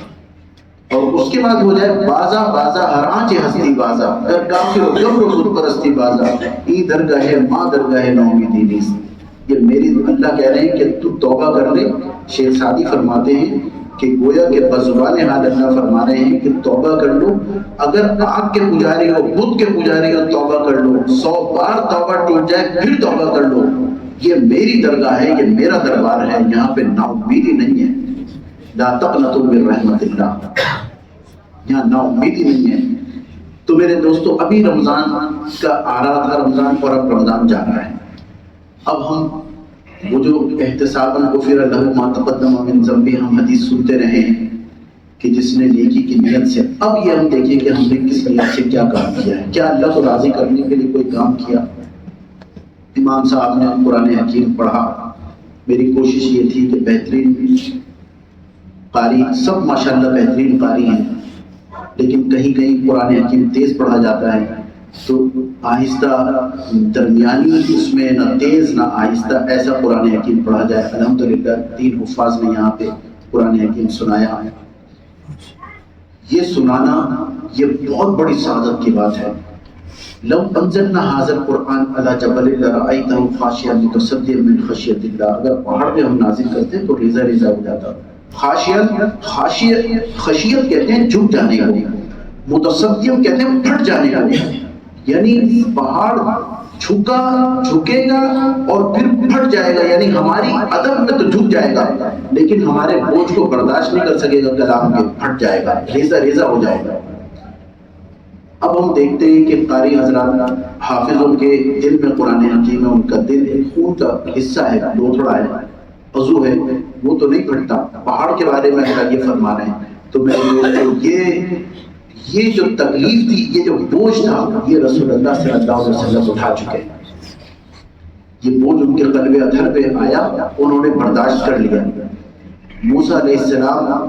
اور اس کے بعد ہو جائے بازا بازا ہر آنچ ہستی بازا، اگر کافر و جبر و خود پرستی بازا، ای درگاہ ماں درگاہ نومیدی نیست۔ یہ میری اللہ کہہ رہے ہیں کہ تو توبہ کر لے۔ شیخ سعدی فرماتے ہیں کہ گویا کہ بزبان حال اللہ فرما رہے ہیں کہ توبہ کر لو، اگر آگ کے پجاری ہو، بت کے پجاری ہو، توبہ کر لو، 100 بار توبہ ٹوٹ جائے پھر توبہ کر لو، یہ میری درگاہ ہے، یہ میرا دربار ہے، یہاں پہ نا امیدی نہیں ہے، لا تقنطوا من رحمت اللہ، یہاں نا امیدی نہیں ہے۔ تو میرے دوستو، ابھی رمضان کا آ رہا تھا رمضان، اور اب رمضان جا رہا ہے۔ اب ہم وہ جو احتساباً غفر لہ ما تقدم من ذنبہ ہم حدیث سنتے رہے ہیں کہ جس نے نیکی کی نیت سے، اب یہ ہم دیکھیں کہ ہم نے کس نیت سے کیا کام کیا ہے، کیا اللہ کو راضی کرنے کے لیے کوئی کام کیا۔ امام صاحب نے قرآن حکیم پڑھا، میری کوشش یہ تھی کہ بہترین قاری، سب ماشاءاللہ بہترین قاری ہیں، لیکن کہیں کہیں قرآن حکیم تیز پڑھا جاتا ہے، تو آہستہ درمیانی اس میں نہ تیز نہ آہستہ ایسا قرآن حکیم پڑھا جائے۔ الحمدللہ 3 حفاظ نے یہاں پہ قرآن حکیم سنایا ہے۔ یہ سنانا یہ بہت بڑی سعادت کی بات ہے۔ لو انزلنا ھذا القرآن علی جبل لرأیتہ خاشعا متصدعا من خشیۃ اللہ، اگر پہاڑ پہ ہم نازل کرتے تو ریزہ ریزہ ہو جاتا۔ خشیت کہتے ہیں جھک جانے کو، متصدع کہتے ہیں پھٹ جانے کو، یعنی پہاڑ جھکے گا اور پھر پھٹ جائے گا، یعنی ہماری عدم میں تو جھک جائے گا لیکن ہمارے بوجھ کو برداشت نہیں کر سکے گا، کلام کے پھٹ جائے گا، ریزہ ریزہ ہو جائے گا۔ اب ہم دیکھتے ہیں کہ قاری حضرات، حافظوں کے دل میں قرآن حکیم ہے، ان کا دل ایک خون کا حصہ ہے، لوتھڑا ہے، عضو ہے، وہ تو نہیں پھٹتا۔ پہاڑ کے بارے میں اللہ یہ فرما رہے ہیں۔ تو میں یہ جو تکلیف تھی، یہ جو بوجھ تھا، یہ رسول اللہ صلی اللہ علیہ وسلم اٹھا چکے۔ یہ بوجھ ان کے قلب اطہر پہ آیا، انہوں نے برداشت کر لیا۔ موسیٰ علیہ السلام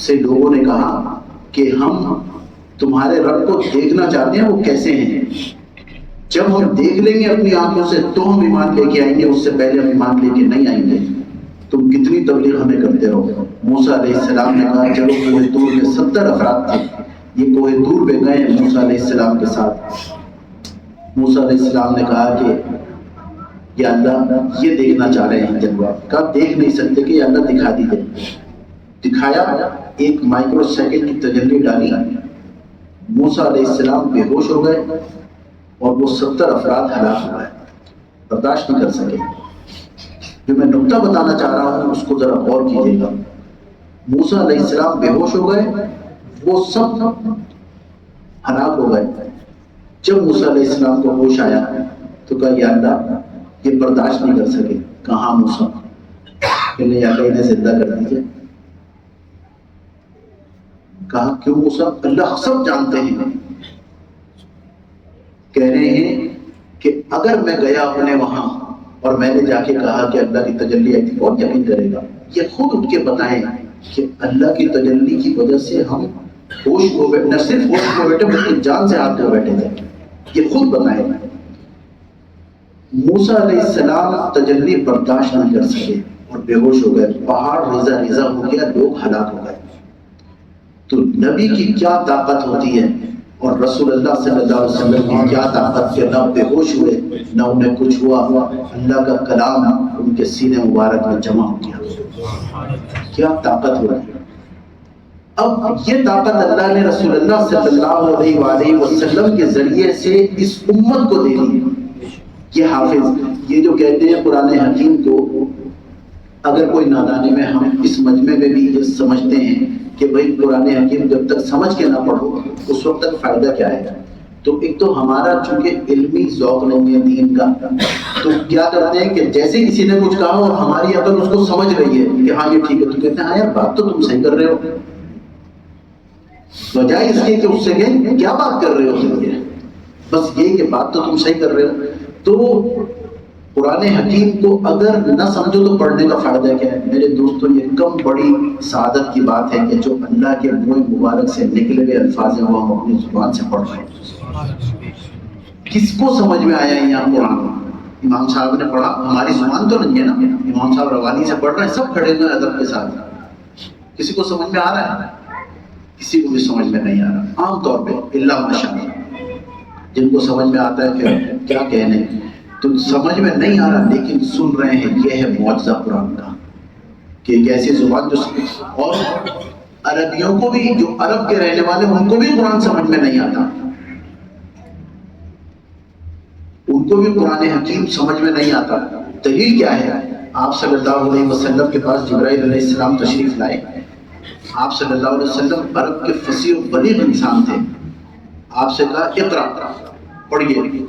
سے لوگوں نے کہا کہ ہم تمہارے رب کو دیکھنا چاہتے ہیں، وہ کیسے ہیں، جب ہم دیکھ لیں گے اپنی آنکھوں سے تو ہم ایمان لے کے آئیں گے، اس سے پہلے ہم ایمان لے کے نہیں آئیں گے، تم کتنی تبلیغ ہمیں کرتے رہو۔ موسیٰ علیہ السلام نے کہا چلو، کوہ طور میں 70 افراد تھے، یہ کوہ طور پہ گئے موسیٰ علیہ السلام کے ساتھ۔ موسیٰ علیہ السلام نے کہا کہ یا اللہ یہ دیکھنا چاہ رہے ہیں جلوہ، کہا دیکھ نہیں سکتے کہ یا اللہ دکھا دیجئے۔ دکھایا، ایک مائکرو سیکنڈ کی تجلی ڈالی، موسیٰ علیہ السلام بے ہوش ہو گئے اور وہ 70 افراد ہلاک ہو گئے، برداشت نہیں کر سکے۔ جو میں نقطہ بتانا چاہ رہا ہوں اس کو ذرا غور کیجیے گا. موسیٰ علیہ السلام بے ہوش ہو گئے، وہ سب ہلاک ہو گئے. جب موسیٰ علیہ السلام کو ہوش آیا تو کہا یا اللہ یہ برداشت نہیں کر سکے. کہاں موسیٰ؟ پہلے یا اللہ انہیں زندہ کر دیجیے. کہا کیوں موسیٰ؟ اللہ سب جانتے ہیں. کہہ رہے ہیں کہ اگر میں گیا اپنے وہاں اور میں نے جا کے کہا کہ اللہ کی تجلی آئی تھی، کون یقین کرے گا؟ یہ خود اٹھ کے بتائیں کہ اللہ کی تجلی کی وجہ سے ہم ہوش ہو بیٹھے، نہ صرف ہوش ہو بیٹھے بلکہ جان سے ہاتھ دھو بیٹھے تھے. یہ خود بتائیں. موسیٰ علیہ السلام تجلی برداشت نہیں کر سکے اور بے ہوش ہو گئے. پہاڑ ریزہ ریزہ ہو گیا، لوگ ہلاک ہو گئے. تو نبی کی کیا طاقت ہوتی ہے اور رسول اللہ صلی اللہ علیہ وسلم کی کیا طاقت کہ نہ بے ہوش ہوئے نہ انہیں کچھ ہوا. اللہ کا کلام ان کے سینے مبارک میں جمع ہو گیا. کیا طاقت ہو رہی ہے. اب یہ طاقت اللہ نے رسول اللہ صلی اللہ علیہ وآلہ وسلم کے ذریعے سے اس امت کو دے دی. یہ حافظ یہ جو کہتے ہیں قرآن حکیم کو، اگر کوئی نادانی میں ہم اس مجمع میں بھی یہ سمجھتے ہیں کہ بھئی قرآن حکیم جب تک سمجھ کے نہ پڑھو اس وقت تک فائدہ کیا ہے. تو ایک تو ہمارا چونکہ علمی ذوق نہیں ہے دین کا، تو کیا کرتے ہیں کہ جیسے کسی نے کچھ کہا اور ہماری عقل اس کو سمجھ رہی ہے کہ ہاں یہ ٹھیک ہے، تو کہتے ہیں ہاں یار بات تو تم صحیح کر رہے ہو، بجائے اس کے کہ اس سے کہیں کیا بات کر رہے ہو، بس یہ کہ بات تو تم صحیح کر رہے ہو. تو قرآن حکیم کو اگر نہ سمجھو تو پڑھنے کا فائدہ کیا ہے؟ میرے دوستوں یہ کم بڑی سعادت کی بات ہے کہ جو اللہ کے منہ مبارک سے نکلے ہوئے الفاظ ہیں وہ ہم اپنی زبان سے پڑھ رہے ہیں. کس کو سمجھ میں آیا ہے یہاں قرآن؟ امام صاحب نے پڑھا، ہماری زبان تو نہیں ہے نا. امام صاحب روانی سے پڑھ رہے ہیں، سب کھڑے ہوئے ادب کے ساتھ. کسی کو سمجھ میں آ رہا ہے؟ کسی کو بھی سمجھ میں نہیں آ رہا. عام طور پہ اللہ ماشاءاللہ جن کو سمجھ میں آتا ہے پھر کیا کہنے. تو سمجھ میں نہیں آ رہا لیکن سن رہے ہیں. یہ ہے معجزہ قرآن کا کہ ایک ایسی زبان جو، اور عربیوں کو بھی، جو عرب کے رہنے والے ان کو بھی قرآن سمجھ میں نہیں آتا، ان کو بھی قرآن حکیم سمجھ میں نہیں آتا. دلیل کیا ہے؟ آپ صلی اللہ علیہ وسلم کے پاس جبرائیل علیہ السلام تشریف لائے. آپ صلی اللہ علیہ وسلم عرب کے فصیح و بلیغ انسان تھے. آپ سے کہا اقرا، پڑھیے.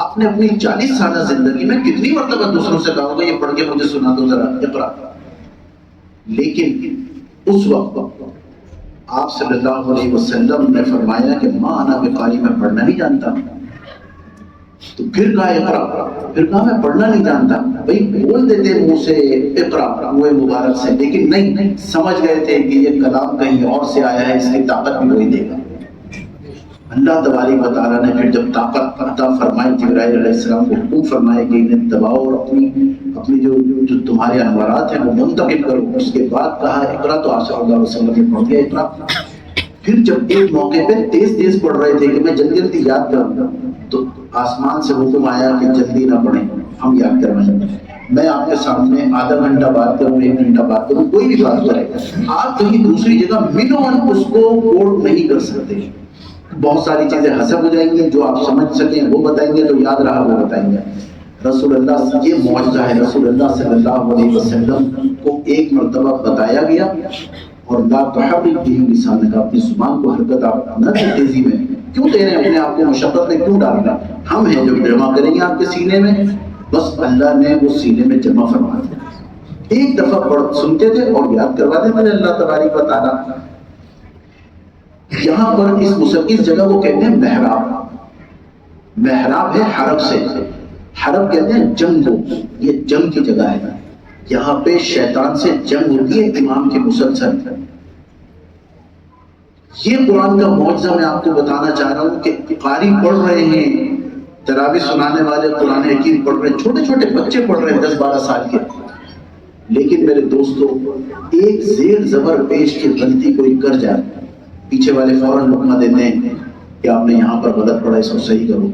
آپ نے اپنی 40 سالہ زندگی میں کتنی مرتبہ دوسروں سے کہا ہوگا یہ پڑھ کے مجھے سنا دو ذرا اقرا. لیکن اس وقت آپ صلی اللہ علیہ وسلم نے فرمایا کہ ماں انا بقاری، میں پڑھنا نہیں جانتا. تو پھر کہا اقرا، پھر کہا میں پڑھنا نہیں جانتا. بھائی بول دیتے منہ سے اقرا منہ مبارک سے، لیکن نہیں، سمجھ گئے تھے کہ یہ کلام کہیں اور سے آیا ہے، اس کی طاقت بھی وہی دے گا. اللہ تبارک و تعالیٰ نے پھر جب طاقت عطا فرمائی جبرائیل علیہ السلام کو حکم فرمائے کہ انہیں دباؤ اور اپنی جو تمہارے انوارات ہیں وہ منتقل کرو. اس کے بعد کہا اقرا، تو آپ صلی اللہ علیہ وسلم نے پڑھ دیا اقرا. پھر جب ایک موقع پہ تیز تیز پڑھ رہے تھے کہ میں جلدی جلدی یاد کروں، تو آسمان سے حکم آیا کہ جلدی نہ پڑھیں، ہم یاد کروائیں. میں آپ کے سامنے آدھا گھنٹہ بات کروں، 1 گھنٹہ بات کروں، کوئی بھی بات کرے، آپ کہیں دوسری جگہ منومن اس کو کوٹ نہیں کر سکتے. بہت ساری چیزیں حسب ہو جائیں گی، جو آپ سمجھ سکیں وہ بتائیں گے، جو یاد رہا وہ بتائیں گے. رسول اللہ، یہ معجزہ ہے. رسول اللہ صلی اللہ علیہ وسلم کو ایک مرتبہ بتایا گیا اور لا تحرک به لسانک، اپنی زبان کو حرکت آپ نہ دیں تیزی میں. کیوں دے رہے ہیں اپنے آپ کو مشقت میں کیوں ڈالنا؟ ہم ہیں جو جمع کریں گے آپ کے سینے میں. بس اللہ نے وہ سینے میں جمع فرما دیا. ایک دفعہ پڑھ سنتے تھے اور یاد کروا دیتے تھے اللہ تبارک و تعالیٰ. یہاں پر اس جگہ کو کہتے ہیں محراب. محراب ہے حرب سے، حرب کہتے ہیں جنگ کو، یہ جنگ کی جگہ ہے. یہاں پہ شیطان سے جنگ ہوتی ہے امام کی مسلسل. یہ قرآن کا معجزہ میں آپ کو بتانا چاہ رہا ہوں کہ قاری پڑھ رہے ہیں، تراویح سنانے والے قرآن حکیم پڑھ رہے ہیں، چھوٹے چھوٹے بچے پڑھ رہے ہیں 10-12 سال کے. لیکن میرے دوستو، ایک زیر زبر پیش کی غلطی کوئی کر جائے، پیچھے والے فوراً لقمہ دیتے ہیں کہ آپ نے یہاں پر غلط پڑھا، اس کو صحیح کرو.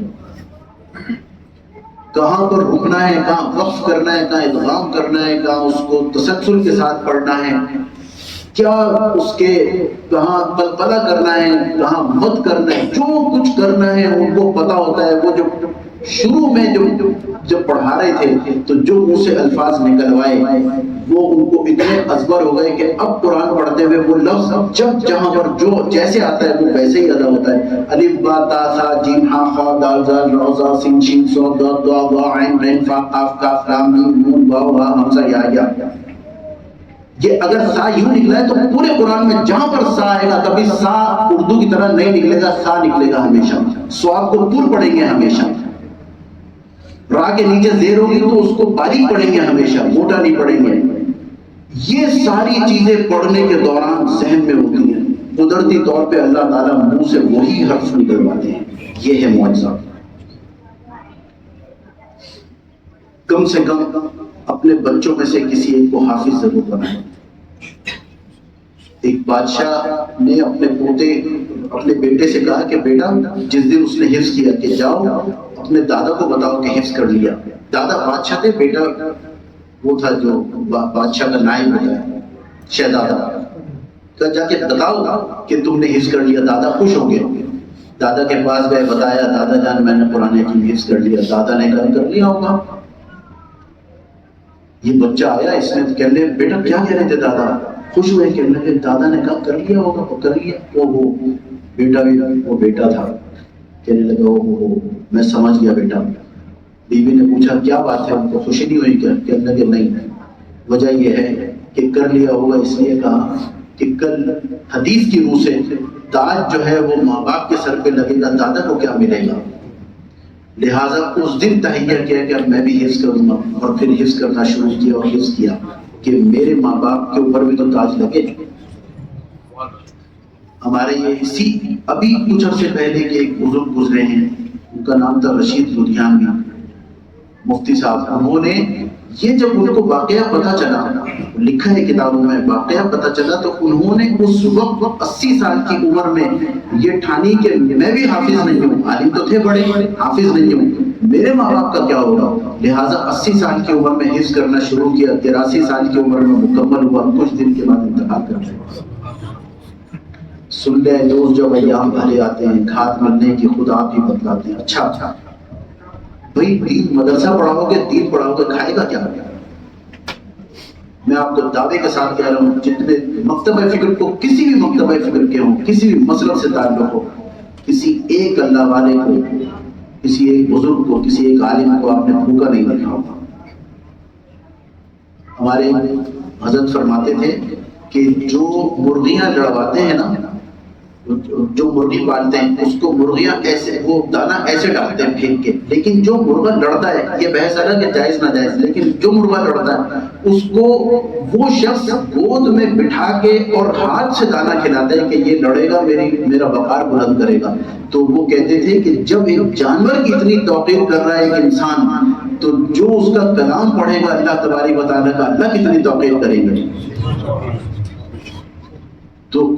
کہاں پر رکنا ہے، کہاں وقف کرنا ہے، کہاں ادغام کرنا ہے، کہاں اس کو تسلسل کے ساتھ پڑھنا ہے، کیا اس کے کہاں قلقلہ کرنا ہے، کہاں مد کرنا ہے، جو کچھ کرنا ہے ان کو پتا ہوتا ہے. وہ جو شروع میں جو جب پڑھا رہے تھے تو جو منہ سے الفاظ نکلوائے وہ ان کو اتنے ازبر ہو گئے کہ اب قرآن پڑھتے ہوئے وہ لفظ جب جہاں پر جو جیسے آتا ہے وہ ویسے ہی ادا ہوتا ہے. الف با تا ثا جیم ہا خا دال ذال را زا سین شین صاد ضاد ضا ضا عین عین فا قاف کاف لام میم نون واو ہا حمزہ یا. یہ اگر سا یوں نکلا ہے تو پورے قرآن میں جہاں پر سا آئے گا کبھی سا اردو کی طرح نہیں نکلے گا, سا نکلے گا ہمیشہ. صاد کو پور پڑھیں گے ہمیشہ. را کے نیچے زیر ہوگی تو اس کو باریک پڑھیں گے ہمیشہ, موٹا نہیں پڑھیں گے. یہ ساری چیزیں پڑھنے کے دوران ذہن میں ہوتی ہیں. قدرتی طور پہ اللہ تعالیٰ منہ سے وہی حرف نکلواتے ہیں. یہ ہے معجزہ. کم سے کم اپنے بچوں میں سے کسی ایک کو حافظ ضرور بنائیں. ایک بادشاہ نے اپنے بیٹے سے کہا کہ بیٹا جس دن اس نے حفظ کیا کہ جاؤ اپنے دادا کو بتاؤ کہ حفظ کر لیا. دادا بادشاہ تھے, بیٹا وہ تھا جو بادشاہ کا نائب ہوتا ہے, شہزادہ. کہ جا کے بتاؤ کہ تم نے حفظ کر لیا. دادا خوش ہو گئے. دادا کے پاس گئے, بتایا دادا جان میں نے قرآن حکیم حفظ کر لیا. دادا نے کہا کر لیا ہوگا. یہ بچہ آیا, اس نے کہنے بیٹا کیا کہہ رہے تھے دادا؟ خوش ہوئے کہ دادا نے کہا کر لیا ہوگا. وہ کر لیا. وہ بیٹا بھی وہ بیٹا تھا. کہنے لگا وہ میں سمجھ گیا بیٹا. بیوی نے پوچھا کیا بات ہے, ان کو خوشی نہیں ہوئی کیا؟ کہنے لگے نہیں, وجہ یہ ہے کہ کر لیا ہوگا اس لیے کہا کہ کل حدیث کی روح سے تاج جو ہے وہ ماں باپ کے سر پہ لگے گا, دادا کو کیا ملے گا. لہٰذا اس دن تہیہ کیا کہ اب میں بھی حفظ کروں گا. اور پھر حفظ کرنا شروع کیا اور حفظ کیا کہ میرے ماں باپ کے اوپر بھی تو تاج لگے. ہمارے یہ اسی ابھی کچھ عرصے پہلے کے ایک بزرگ گزرے ہیں, ان کا نام تھا رشید لدھیانوی مفتی صاحب. انہوں نے یہ جب ان کو واقعہ پتہ چلا, لکھا ہے کتابوں میں, واقعہ پتہ چلا تو انہوں نے اس وقت 80 سال کی عمر میں یہ ٹھانی کہ میں بھی حافظ نہیں ہوں. عالم تو تھے بڑے, حافظ نہیں ہوں, میرے ماں باپ کا کیا ہوگا. لہٰذا 80 سال کی عمر میں حفظ کرنا شروع کیا. 83 سال کی عمر میں مکمل ہوا. کچھ دن کے بعد انتقال کر گئے. سن لے دوست جب ایام بھلے آتے ہیں, کھاد ملنے کی خود آپ ہی بتلاتے ہیں. اچھا بھائی دین مدرسہ پڑھاؤ گے, دین پڑھاؤ گے, کھائے گا کیا؟ میں آپ کو دعوے کے ساتھ کہہ رہا ہوں, جتنے مکتبہ فکر کو کسی بھی مکتبہ فکر کے ہوں, کسی بھی مسلک سے تعلق ہو, کسی ایک اللہ والے کو, کسی ایک بزرگ کو, کسی ایک عالم کو آپ نے بھوکا نہیں دیکھا ہوگا. ہمارے حضرت فرماتے تھے کہ جو مرغیاں لڑواتے ہیں نا, جو مرغی پالتے ہیں اس کو مرغیاں ایسے وہ دانا ایسے ڈالتے ہیں پھینک کے, لیکن جو مرغا لڑتا ہے, یہ بحث الگ ہے جائز ناجائز, لیکن جو مرغا لڑتا ہے اس کو وہ شخص گود میں بٹھا کے اور ہاتھ سے دانا کھلاتا ہے کہ یہ لڑے گا, میرا وقار بلند کرے گا. تو وہ کہتے تھے کہ جب ایک جانور کی اتنی توقیر کر رہا ہے ایک انسان, تو جو اس کا کلام پڑھے گا اللہ تبارک و تعالیٰ کا, اللہ کتنی توقیر کرے گا. تو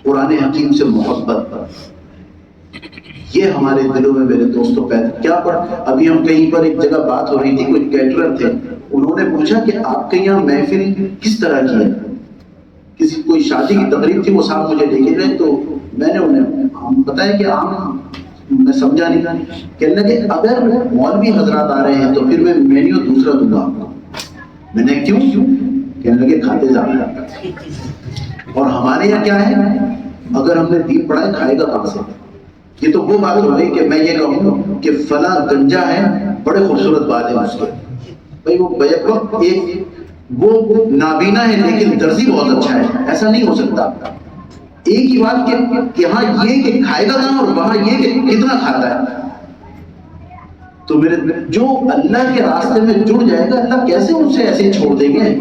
قرآن حکیم سے محبت یہ ہمارے دلوں میں میرے دوستوں پیدا کیا پڑ. ابھی ہم کہیں پر ایک جگہ بات ہو رہی تھی, کوئی کیٹرر تھے, انہوں نے پوچھا کہ آپ کے یہاں محفل کس طرح کی ہے. کسی کوئی شادی کی تقریب تھی, وہ صاحب مجھے لے کے گئے, تو میں نے انہیں بتایا کہ عام میں سمجھا نہیں. کہنے لگے اگر مولوی حضرات آ رہے ہیں تو پھر میں مینیو دوسرا دوں گا آپ کو. میں نے کیوں؟ کہنے لگے کھاتے جانا. اور ہمارے یہاں کیا ہے, اگر ہم نے دین پڑھا ہے کھائے گا کہاں سے. یہ تو وہ بات ہو گئی کہ میں یہ کہوں کہ فلاں گنجا ہے, بڑے خوبصورت بال ہیں اس کے, بھائی وہ بیک وقت ایک وہ نابینا ہے لیکن درزی بہت اچھا ہے, ایسا نہیں ہو سکتا. ایک ہی بات کہ یہاں یہ کہ کھائے گا کہاں, اور وہاں یہ کہ کتنا کھاتا ہے. تو میرے جو اللہ کے راستے میں جڑ جائے گا, اللہ کیسے اسے ایسے چھوڑ دیں گے,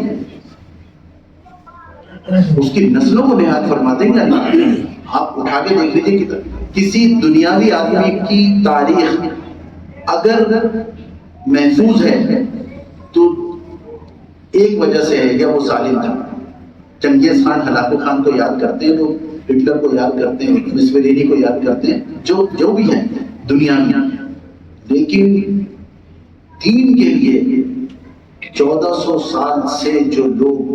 اس کی نسلوں کو نہایت فرما دیں گے اللہ. آپ اٹھا کے دیکھ لیجیے کہ کسی دنیاوی آدمی کی تاریخ اگر محفوظ ہے تو ایک وجہ سے ہے, یا وہ ظالم تھا. چنگیز خان, ہلاکو خان کو یاد کرتے ہیں, لوگ ہٹلر کو یاد کرتے ہیں, مسولینی کو یاد کرتے ہیں, جو بھی ہیں دنیا میں, لیکن دین کے لیے 1400 سال سے جو لوگ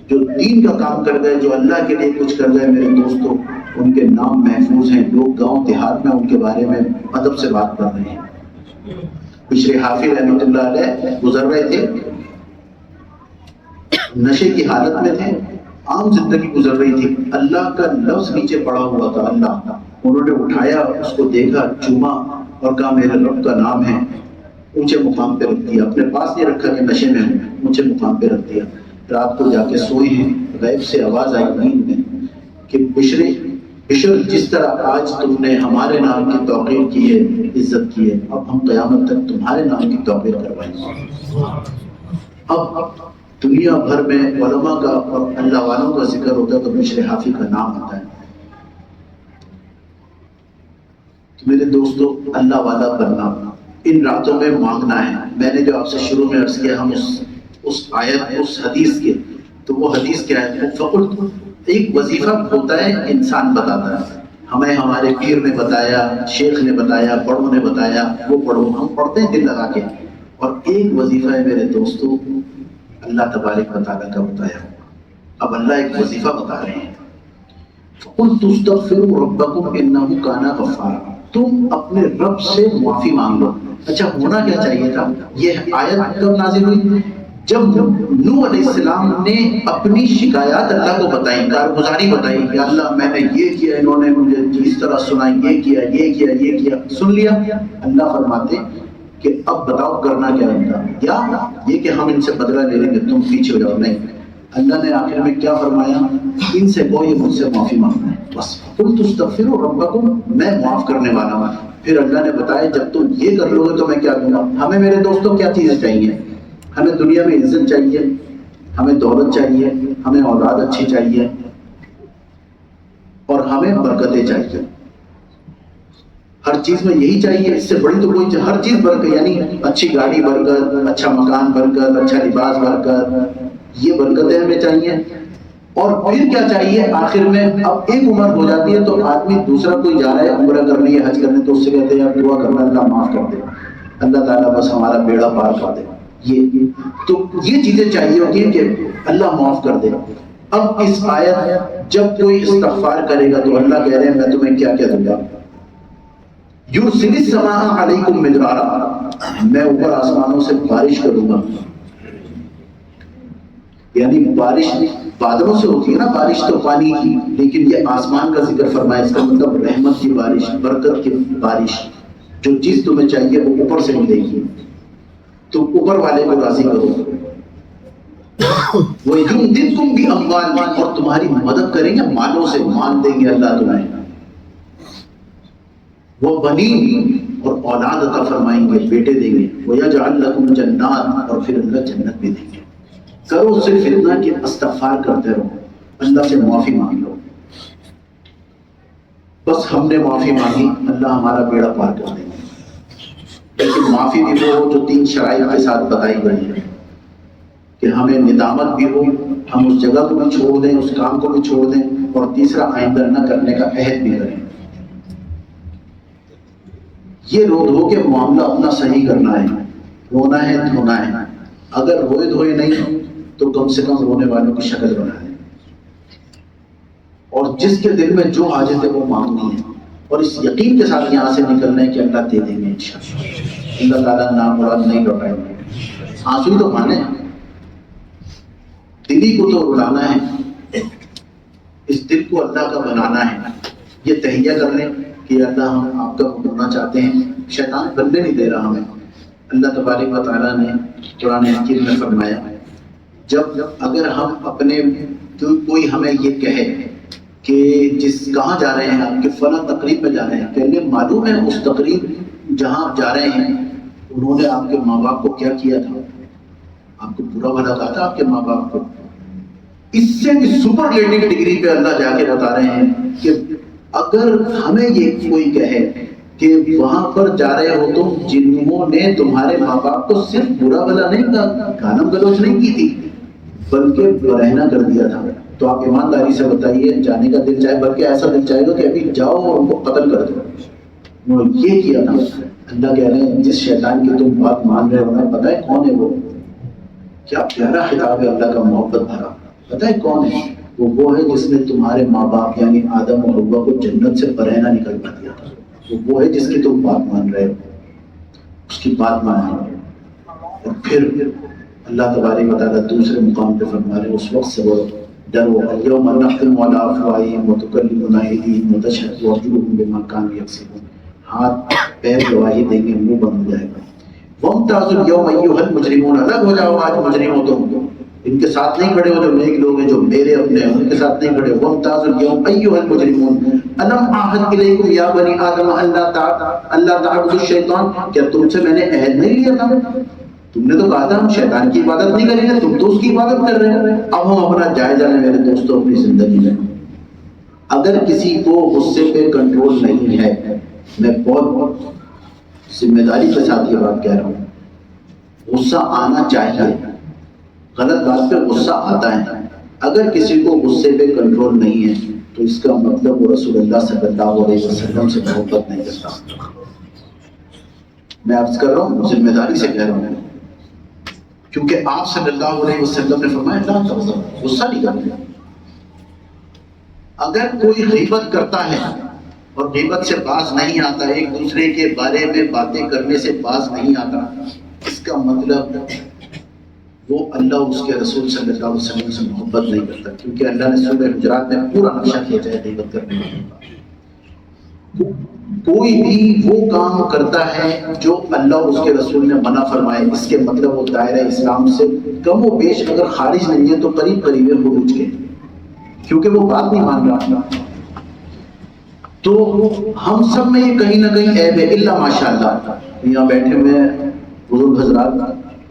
جو دین کا کام کر گئے, جو اللہ کے لیے کچھ کر گئے, میرے دوستوں ان کے نام محفوظ ہیں. لوگ گاؤں دیہات میں ان کے بارے میں ادب سے بات کر رہے ہیں. بشر حافظ رحمۃ اللہ علیہ گزر رہے تھے، نشے کی حالت میں تھے، عام زندگی گزر رہی تھی، اللہ کا لفظ نیچے پڑا ہوا تھا اللہ، انہوں نے اٹھایا، اس کو دیکھا، چوما اور کہا میرے رب کا نام ہے، اونچے مقام پہ رکھ دیا، اپنے پاس نہیں رکھا کہ نشے میں ہوں، اونچے مقام پہ رکھ دیا۔ رات کو جا کے سوئے ہیں، غیب سے آواز آئی نیند میں کہ بشر جس طرح آج تم نے ہمارے نام کی توقیر کی ہے، عزت کی ہے، اب ہم قیامت تک تمہارے نام کی توقیر کروائیں گے۔ اب دنیا بھر میں علماء کا اور اللہ والوں کا ذکر ہوتا ہے تو بشر حافظ کا نام آتا ہے۔ تو میرے دوستو، اللہ والا بننا، ان راتوں میں مانگنا ہے۔ میں نے جو آپ سے شروع میں عرض کیا، ہم اس آیت، اس حدیث کے، تو وہ حدیث کیا ہے؟ فقط ایک وظیفہ ہوتا ہے، انسان بتاتا ہے، ہمیں ہمارے پیر نے بتایا، شیخ نے بتایا، بڑوں نے بتایا، وہ پڑھو، ہم پڑھتے ہیں دل لگا کے، اور ایک وظیفہ ہے میرے دوستو اللہ تبارک و تعالیٰ کا بتایا۔ اب اللہ ایک وظیفہ بتا رہے ہیں، فَقُلْتُ اسْتَغْفِرُوا رَبَّكُمْ إِنَّهُ كَانَ غَفَّارًا، تم اپنے رب سے معافی مانگ لو۔ اچھا، ہونا کیا چاہیے تھا؟ یہ آیت کب نازل ہوئی؟ جب نوح علیہ السلام نے اپنی شکایات اللہ کو بتائیں، کارگزاری بتائی کہ اللہ میں نے یہ کیا، انہوں نے مجھے اس طرح سنا، یہ کیا، یہ کیا، یہ کیا، سن لیا۔ اللہ فرماتے کہ اب بتاؤ کرنا کیا ان کا، یا یہ کہ ہم ان سے بدلہ لے لیں گے، تم پیچھے ہو جاؤ؟ نہیں، اللہ نے آخر میں کیا فرمایا؟ ان سے کہو یہ مجھ سے معافی مانگنا ہے، بس۔ قُلْتُ اسْتَغْفِرُوا رَبَّكُمْ، میں معاف کرنے والا ہوں۔ پھر اللہ نے بتایا جب تم یہ کر لو گے تو میں کیا دوں گا۔ ہمیں میرے دوستوں کیا چیزیں چاہیے؟ ہمیں دنیا میں عزت چاہیے، ہمیں دولت چاہیے، ہمیں اولاد اچھی چاہیے، اور ہمیں برکتیں چاہیے۔ ہر چیز میں یہی چاہیے، اس سے بڑی تو کوئی ہر چیز برکت، یعنی اچھی گاڑی برکت، اچھا مکان برکت، اچھا لباس برکت، یہ برکتیں ہمیں چاہیے۔ اور پھر کیا چاہیے آخر میں؟ اب ایک عمر ہو جاتی ہے تو آدمی دوسرا کوئی جا رہا ہے عمرہ کرنے یا حج کرنے، تو اس سے کہتے ہیں یار دعا کرنا اللہ معاف کر دے، اللہ تعالیٰ بس ہمارا بیڑا پار کر دے۔ یہ چیزیں چاہیے ہوتی ہیں کہ اللہ معاف کر دے۔ اب اس آیت جب کوئی استغفار کرے گا تو اللہ کہہ رہے ہیں میں تمہیں کیا کیا دوں گا؟ یرسل السماء علیکم مدرارا، میں اوپر آسمانوں سے بارش کروں گا۔ یعنی بارش بادلوں سے ہوتی ہے نا، بارش تو پانی کی، لیکن یہ آسمان کا ذکر فرمایا، اس کا مطلب رحمت کی بارش، برکت کی بارش۔ جو چیز تمہیں چاہیے وہ اوپر سے ملے گی، تو اوپر والے کو راضی کرو۔ وَيُمْدِدْكُمْ بِأَمْوَالٍ، اور تمہاری مدد کریں گے مالوں سے، مال دیں گے اللہ تمہیں۔ وَبَنِينَ، اور اولاد عطا فرمائیں گے، بیٹے دیں گے۔ وَيَجْعَلْ لَكُمْ جَنَّاتٍ، اور پھر اللہ جنت بھی دیں گے۔ کرو صرف اتنا کہ استغفار کرتے رہو، اللہ سے معافی مانگ لو۔ بس ہم نے معافی مانگی، اللہ ہمارا بیڑا پار کر دیں گے۔ لیکن معافی بھی وہ ہو جو 3 شرائط کے ساتھ بتائی گئی ہے، کہ ہمیں ندامت بھی ہو، ہم اس جگہ کو بھی چھوڑ دیں، اس کام کو بھی چھوڑ دیں، اور تیسرا آئندہ نہ کرنے کا عہد بھی کریں۔ یہ رو دھو کے معاملہ اپنا صحیح کرنا ہے، رونا ہے دھونا ہے۔ اگر روئے دھوئے نہیں تو کم سے کم رونے والوں کی شکل بنا ہے، اور جس کے دل میں جو حاجت ہے وہ مانگنی ہے، اور اس یقین کے ساتھ یہاں سے نکلنا ہے کہ اللہ دے دیں گے انشاءاللہ، اللہ تعالیٰ نامراد نہیں لوٹائیں گے۔ آنسو ہی تو کھانے ہیں، دلی کو تو رلانا ہے، اس دل کو اللہ کا بنانا ہے۔ یہ تہیہ کر لیں کہ اللہ ہم آپ کا بننا چاہتے ہیں، شیطان بننے نہیں دے رہا ہمیں۔ اللہ تبارک و تعالیٰ نے قرآن حکیم میں فرمایا، جب اگر ہم اپنے کوئی ہمیں یہ کہے کہ کہاں جا رہے ہیں آپ، کہ فلاں تقریب میں جا رہے ہیں، پہلے معلوم ہے اس تقریب جہاں آپ جا رہے ہیں انہوں نے آپ کے ماں باپ کو کیا کیا تھا، آپ کو برا بھلا کہا تھا آپ کے ماں باپ کو۔ اس سے بھی سپرلیٹو ڈگری پہ اللہ جا کے بتا رہے ہیں کہ اگر ہمیں یہ کوئی کہے کہ وہاں پر جا رہے ہو تم جنہوں نے تمہارے ماں باپ کو صرف برا بھلا نہیں کہا، گالم گلوچ نہیں کی تھی، بلکہ برہنہ کر دیا تھا، تو آپ ایمانداری سے بتائیے جانے کا دل چاہے، بلکہ ایسا دل چاہے گا کہ ابھی جاؤ اور ان کو قتل کر دو۔ وہ یہ کیا تھا۔ اللہ کہہ رہے ہیں جس شیطان کی تم بات مان رہے ہو نا، پتہ ہے کون ہے وہ؟ کیا پیارا خطاب ہے اللہ کا، محبت بھرا۔ پتہ ہے کون ہے وہ ہے جس نے تمہارے ماں باپ یعنی آدم اور حوا کو جنت سے برہنہ نکلوا دیا تھا۔ وہ ہے جس کی تم بات مان رہے ہو۔ اس کی بات مانیں. اور پھر اللہ تبارک و تعالیٰ دوسرے مقام پہ فرما رہے ہیں اس وقت سے وہ ڈرو. اليوم نختم على افواہہم وتکلمنا ایدیہم وتشہد ارجلہم بما کانوا یکسبون. ہاتھ پیر گواہی دیں گے, منہ بند ہو جائے گا. وامتازوا اليوم ایھا المجرمون, الگ ہو جاؤ آج مجرموں تم. ان کے ساتھ نہیں کھڑے ہو جو نیک لوگ ہیں, جو میرے اپنے ہیں, ان کے ساتھ نہیں کھڑے. وامتازوا اليوم ایھا المجرمون الم اعہد الیکم یا بنی آدم اللہ تعبدوا الشیطان, کیا تم سے میں نے عہد نہیں لیا تھا؟ تم نے تو کہا تھا ہم شیطان کی عبادت نہیں کریں گے, تم تو اس کی عبادت کر رہے ہیں. اب ہم اپنا جائزہ لیں میرے دوستوں اپنی زندگی میں. اگر کسی کو غصے پہ کنٹرول نہیں ہے, میں بہت ذمہ داری کے ساتھ یہ بات کہہ رہا ہوں, غصہ آنا چاہیے, غلط بات پہ غصہ آتا ہے. اگر کسی کو غصے پہ کنٹرول نہیں ہے تو اس کا مطلب وہ رسول اللہ صلی اللہ علیہ وسلم سے محبت نہیں کرتا. میں عرض کر رہا ہوں, ذمہ داری سے کہہ رہا ہوں, کیونکہ آپ صلی اللہ علیہ وسلم نے فرمایا لا تغضب, غصہ نہیں کرنا. اگر کوئی غیبت کرتا ہے اور غیبت سے باز نہیں آتا, ایک دوسرے کے بارے میں باتیں کرنے سے باز نہیں آتا, اس کا مطلب وہ اللہ اس کے رسول صلی اللہ علیہ وسلم سے محبت نہیں کرتا. کیونکہ اللہ نے سورہ حجرات میں پورا نقشہ کھینچا ہے غیبت کرنے کا. کوئی بھی وہ کام کرتا ہے جو اللہ اس کے رسول نے منع فرمائے, اس کے مطلب وہ دائرہ اسلام سے کم و بیش اگر خارج نہیں ہے تو قریب قریب ہے خروج کے, کیونکہ وہ بات نہیں مان رہا. تو ہم سب میں یہ کہیں نہ کہیں عیب ہے, الا ماشاء اللہ یہاں بیٹھے ہوئے بزرگ حضرات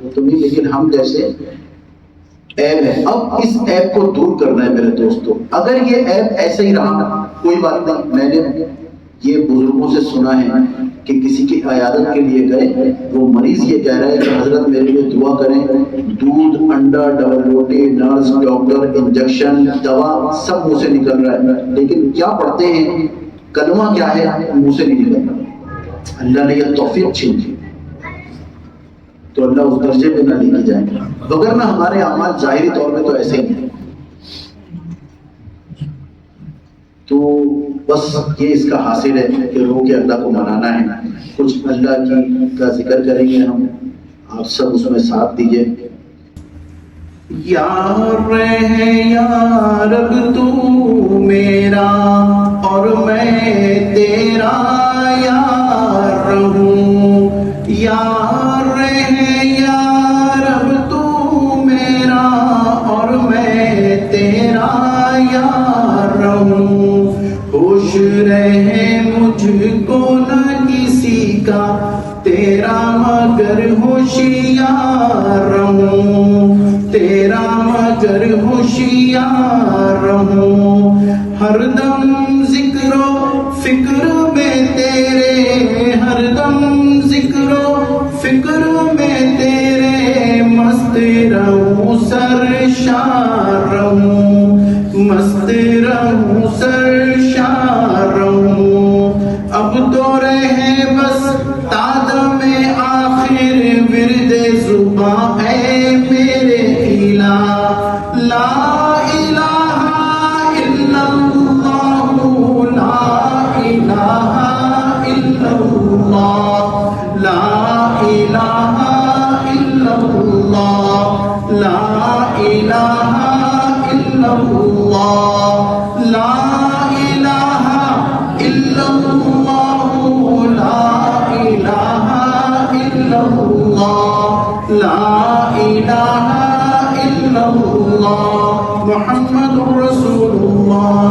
وہ تو نہیں, لیکن ہم جیسے عیب ہے. اب اس عیب کو دور کرنا ہے میرے دوستو. اگر یہ عیب ایسے ہی رہا کوئی بات نہیں. میں نے یہ بزرگوں سے سنا ہے کہ کسی کی عیادت کے لیے گئے, وہ مریض یہ کہہ رہا ہے کہ حضرت میرے لیے دعا کریں, دودھ, انڈا, ڈبل روٹی, نرس, ڈاکٹر, انجیکشن, دوا سب منہ سے نکل رہا ہے, لیکن کیا پڑھتے ہیں, کلمہ کیا ہے, منہ سے نہیں نکل رہا. اللہ نے یہ توفیق چھین لی تو اللہ اس درجے پہ نہ لے کے جائیں گے, وگرنہ ہمارے اعمال ظاہری طور پہ تو ایسے ہی ہیں. تو بس یہ اس کا حاصل ہے کہ رو کے اللہ کو منانا ہے. کچھ اللہ کی کا ذکر کریں گے ہم, آپ سب اس میں ساتھ دیجئے. یا رہے یا رب تو میرا اور میں تیرا یار رہوں, یا رہے یا رب تو میرا اور میں تیرا یار رہوں. خوش رہے مجھ کو نہ کسی کا تیرا مگر ہوشیار رہوں, تیرا مگر ہوشیار رہوں. ہر دم ذکر و فکر میں تیرے, ہر دم ذکر و فکر میں تیرے, مست رہوں سرشار رہوں, مست رہوں سرشار رہوں. اب تو رہے بس تادم آخر ورد زباں ہے میرے الہ, لا الہ الا اللہ, لا الہ الا اللہ, لا الہ الا اللہ, لا الہ الا اللہ, لا الہ الا اللہ, لا الہ الا اللہ, لا الہ الا اللہ, محمد رسول اللہ.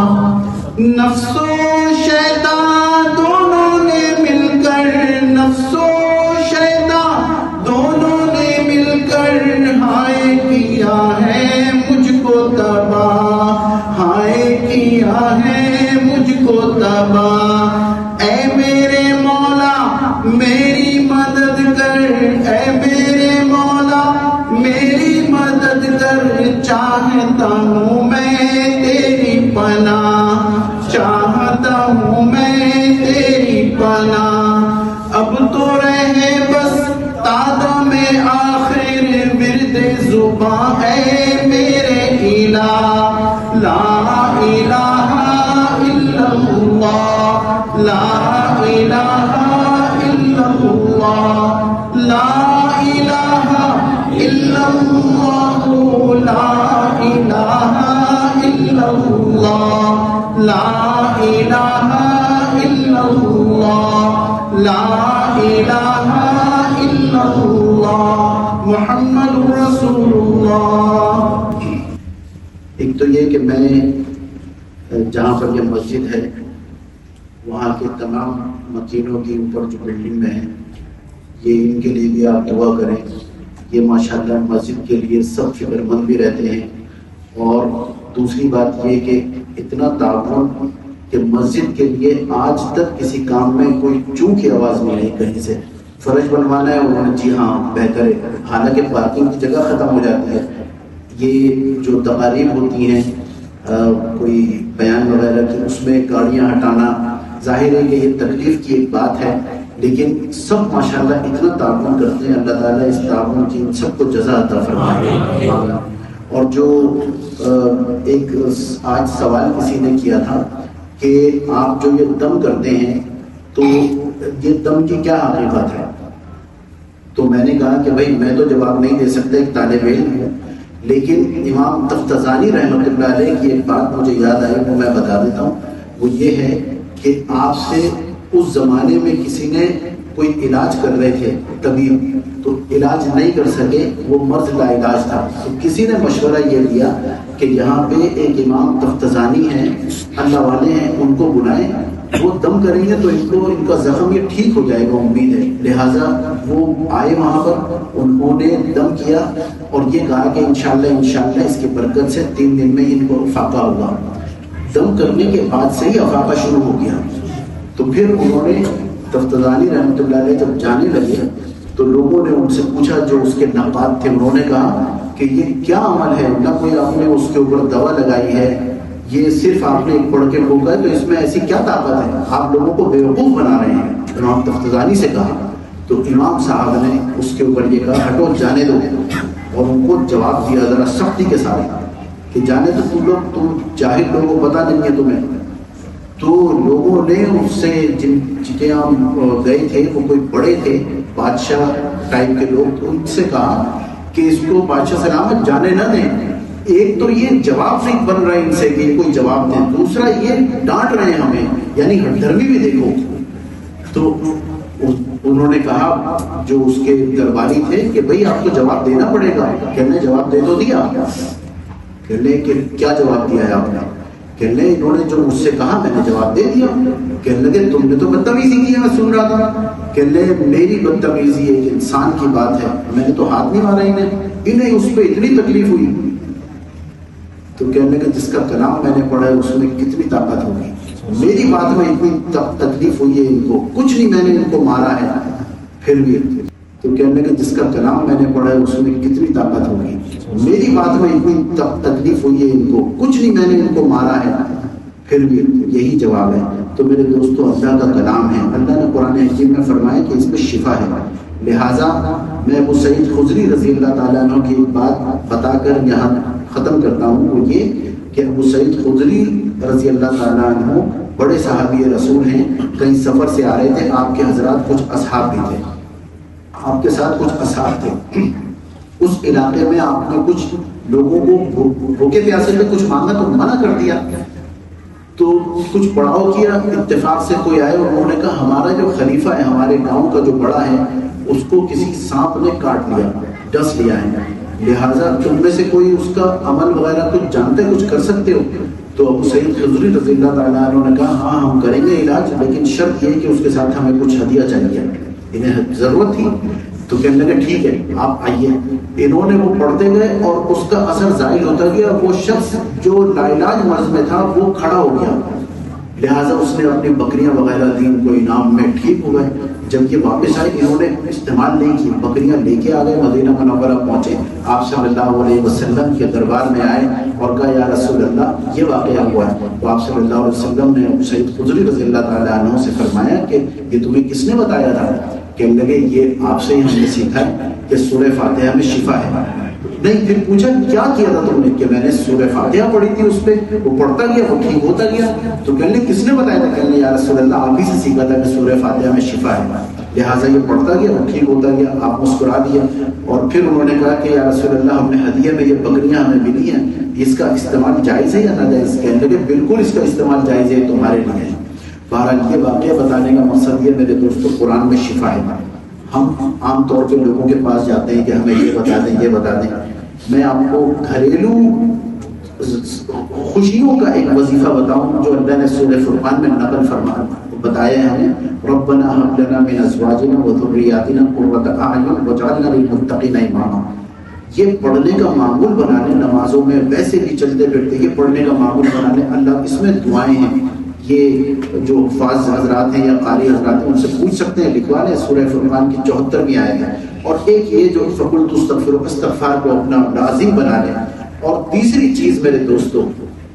نفس و شیطان دونوں نے مل کر, نفس و شیطان دونوں نے مل کر ہائے کیا ہے مجھ کو تباہ, ہائے کیا ہے مجھ کو تباہ. اے میرے مولا میری مدد کر, اے میرے مولا میری مدد کر, چاہتا ہوں میں تیری پناہ, چاہتا ہوں میں تیری پناہ. اب تو رہے بس تادم آخر ورد زباں ہے میرے الہ, لا الہ الا اللہ, لا الہ الا اللہ, الہ الا اللہ لا الہ الا اللہ محمد رسول اللہ۔ ایک تو یہ کہ میں جہاں پر یہ مسجد ہے وہاں کے تمام مکینوں کی اوپر جو بلڈنگ میں ہیں یہ ان کے لیے بھی آپ دعا کریں۔ یہ ماشاءاللہ مسجد کے لیے سب فکر مند بھی رہتے ہیں، اور دوسری بات یہ کہ اتنا تعاون کہ مسجد کے لیے آج تک کسی کام میں کوئی چوں کی آواز نہیں آئی کہیں سے۔ فرش بنوانا ہے انہوں نے جی ہاں بہتر ہے، حالانکہ پارکنگ کی جگہ ختم ہو جاتی ہے۔ یہ جو تقاریب ہوتی ہیں کوئی بیان وغیرہ کی، اس میں گاڑیاں ہٹانا، ظاہر ہے کہ یہ تکلیف کی ایک بات ہے، لیکن سب ماشاءاللہ اتنا تعاون کرتے ہیں۔ اللہ تعالیٰ اس تعاون کی ان سب کو جزا عطا فرمائے۔ اور جو ایک آج سوال کسی نے کیا تھا کہ آپ جو یہ دم کرتے ہیں تو یہ دم کی کیا حقیقت ہے، تو میں نے کہا کہ بھائی میں تو جواب نہیں دے سکتا، ایک طالب علم ہوں، لیکن امام تفتزانی رحمۃ اللہ علیہ کی ایک بات مجھے یاد آئی، وہ میں بتا دیتا ہوں۔ وہ یہ ہے کہ آپ سے اس زمانے میں کسی نے کوئی علاج کر رہے تھے طبیب، تو علاج نہیں کر سکے، وہ مرض لا علاج تھا، تو کسی نے مشورہ یہ دیا کہ یہاں پہ ایک امام تفتزانی ہیں، اللہ والے ہیں، ان کو بلائیں، وہ دم کریں گے تو ان کا زخم یہ ٹھیک ہو جائے گا، امید ہے۔ لہٰذا وہ آئے وہاں پر، انہوں نے دم کیا اور یہ کہا کہ انشاءاللہ اس کی برکت سے 3 دن میں ان کو افاقہ ہوگا۔ دم کرنے کے بعد سے ہی افاقہ شروع ہو گیا۔ تو پھر انہوں نے تفتزانی رحمۃ اللہ علیہ جب جانے لگے تو لوگوں نے ان سے پوچھا جو اس کے ناقاد تھے، انہوں نے کہا کہ یہ کیا عمل ہے، نہ کوئی آپ نے اس کے اوپر دوا لگائی ہے، یہ صرف آپ نے ایک پڑھ کے پھونکا ہے، تو اس میں ایسی کیا طاقت ہے، آپ لوگوں کو بیوقوف بنا رہے ہیں۔ امام تفتزانی سے کہا تو امام صاحب نے اس کے اوپر یہ کہا ہٹو جانے دو، اور ان کو جواب دیا ذرا سختی کے ساتھ کہ جانے تو تم جاہل لوگوں کو پتہ نہیں ہے تمہیں۔ تو لوگوں نے اس سے جن کے ہم گئے تھے وہ کوئی بڑے تھے بادشاہ ٹائپ کے لوگ، تو ان سے کہا کہ اس کو بادشاہ سلامت جانے نہ دیں۔ ایک تو یہ جواب نہیں بن رہا ہے ان سے کہ کوئی جواب دیں، دوسرا یہ ڈانٹ رہے ہیں ہمیں، یعنی ہٹدھرمی بھی دیکھو۔ تو انہوں نے کہا جو اس کے درباری تھے کہ بھئی آپ کو جواب دینا پڑے گا۔ کہنے جواب دے تو دیا، کہنے کہ کیا جواب دیا ہے آپ نے؟ کہنے انہوں نے جو مجھ سے کہا میں نے جواب دے دیا۔ کہنے لگے تم نے تو بدتمیزی کی ہے، میں سن رہا تھا۔ کہنے میری بدتمیزی ایک انسان کی بات ہے، میں نے تو ہاتھ نہیں مارا انہیں اس پہ اتنی تکلیف ہوئی۔ تو کہنے لگے جس کا کلام میں نے پڑھا ہے اس میں کتنی طاقت ہوگی، میری بات میں اتنی تکلیف ہوئی ہے ان کو، کچھ نہیں میں نے ان کو مارا ہے پھر بھی۔ تو کہنے لگے جس کا کلام میں نے پڑھا ہے اس میں کتنی طاقت ہوگی، میری بات میں اتنی تکلیف ہوئی ہے ان کو، کچھ نہیں میں نے ان کو مارا ہے پھر بھی۔ یہی جواب ہے۔ تو میرے دوستو اللہ کا کلام ہے، اللہ نے قرآن حکیم میں فرمایا کہ اس میں شفا ہے۔ لہٰذا میں ابو سعید خدری رضی اللہ تعالیٰ عنہ کی ایک بات بتا کر یہاں ختم کرتا ہوں، وہ یہ کہ ابو سعید خدری رضی اللہ تعالیٰ عنہ بڑے صحابی رسول ہیں، کہیں سفر سے آ رہے تھے، آپ کے حضرات کچھ اصحاب بھی تھے، آپ کے ساتھ کچھ اصحاب تھے۔ اس علاقے میں آپ نے کچھ لوگوں کو بھوکے پیاسے میں کچھ مانگا تو منع کر دیا، تو کچھ پڑاؤ کیا، اتفاق سے کوئی آئے اور انہوں نے کہا ہمارا جو خلیفہ ہے، ہمارے گاؤں کا جو بڑا ہے، اس کو کسی سانپ نے کاٹ لیا، ڈس لیا ہے، لہٰذا تم میں سے کوئی اس کا عمل وغیرہ کچھ جانتے، کچھ کر سکتے ہو؟ تو ابو سعید خدری رضی اللہ تعالیٰ عنہ نے کہا ہاں ہم کریں گے علاج، لیکن شرط یہ کہ اس کے ساتھ ہمیں کچھ ہدیہ چاہیے، انہیں ضرورت تھی۔ تو کہنے لگے ٹھیک ہے آپ آئیے۔ انہوں نے وہ پڑھتے گئے اور اس کا اثر ظاہر ہوتا گیا، وہ شخص جو لا علاج مرض میں تھا وہ کھڑا ہو گیا، لہٰذا اس نے اپنی بکریاں وغیرہ دی ان کو انعام میں، ٹھیک ہو گئے۔ جب یہ واپس آئے انہوں نے استعمال نہیں کی، بکریاں لے کے آ گئے، مدینہ منورہ پہنچے، آپ صلی اللہ علیہ وسلم کے دربار میں آئے اور کہا یا رسول اللہ یہ واقعہ ہوا ہے۔ تو آپ صلی اللہ علیہ وسلم نے ابو سعید خدری رضی اللہ تعالیٰ عنہ سے فرمایا کہ یہ تمہیں کس نے بتایا تھا؟ کہنے لگے یہ آپ سے ہی ہم نے سیکھا ہے کہ سورہ فاتحہ میں شفا ہے۔ نہیں، پھر پوچھا کیا کیا تھا تم نے؟ کہ میں نے سورہ فاتحہ پڑھی تھی، اس پہ وہ پڑھتا گیا، وہ ٹھیک ہوتا گیا۔ تو کہنے کس نے بتایا تھا؟ کہنے یا رسول اللہ آپ ہی سے سیکھا تھا کہ سورہ فاتحہ میں شفا ہے۔ لہٰذا یہ پڑھتا گیا اور ٹھیک ہوتا گیا. آپ مسکرا دیا اور پھر انہوں نے کہا کہ یا رسول اللہ ہم نے ہدیے میں یہ بکریاں ہمیں ملی ہیں, اس کا استعمال جائز ہے یا ناجائز؟ کہنے لگے بالکل اس کا استعمال جائز ہے, تمہارے لیے. بہرحال یہ واقعہ بتانے کا مقصد یہ میرے دوستوں قرآن میں شفا ہے. ہم عام طور پہ لوگوں کے پاس جاتے ہیں کہ ہمیں یہ بتا دیں یہ بتا دیں. میں آپ کو گھریلو خوشیوں کا ایک وظیفہ بتاؤں جو اللہ نے سورہ فرقان میں نقل فرما بتایا ہے ہمیں. ربنا هب لنا من ازواجنا وذرياتنا قرة اعین واجعلنا للمتقین اماما. یہ پڑھنے کا معمول بنانے, نمازوں میں ویسے بھی چلتے پھرتے یہ پڑھنے کا معمول بنانے. اللہ اس میں دعائیں ہیں, یہ جو حفاظ حضرات ہیں یا قاری حضرات ہیں ان سے پوچھ سکتے ہیں, لکھوا لیں. سورہ فرقان کی 74ویں آیت ہے. اور ایک یہ جو فقلت استغفروا, استغفار کو اپنا لازم بنا لیں. اور تیسری چیز میرے دوستوں,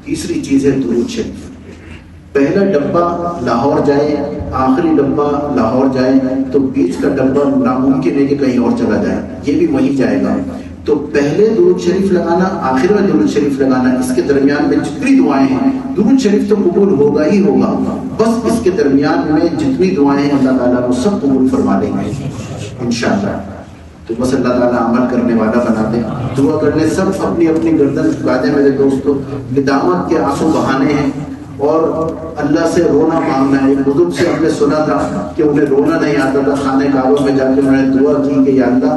تیسری چیز ہے درود شریف. پہلا ڈبہ لاہور جائے, آخری ڈبہ لاہور جائے, تو بیچ کا ڈبہ ناممکن ہے کہ کہیں اور چلا جائے, یہ بھی وہیں جائے گا. تو پہلے درود شریف لگانا, آخر میں درود شریف لگانا, اس کے درمیان میں جتنی دعائیں ہیں, درود شریف تو قبول ہوگا ہی ہوگا, بس اس کے درمیان میں جتنی دعائیں ہیں اللہ تعالیٰ وہ سب قبول فرما لیں گے انشاءاللہ. تو بس اللہ تعالیٰ عمل کرنے والا بنا دے. دعا کرنے سب اپنی اپنی گردن جھکا دیں میرے دوستوں. ندامت کے آنسو بہانے ہیں اور اللہ سے رونا مانگنا ہے. ایک بزرگ سے ہم نے سنا تھا کہ انہیں رونا نہیں آتا تھا, خانے کعبہ میں جا کے انہوں نے دعا کی کہ یا اللہ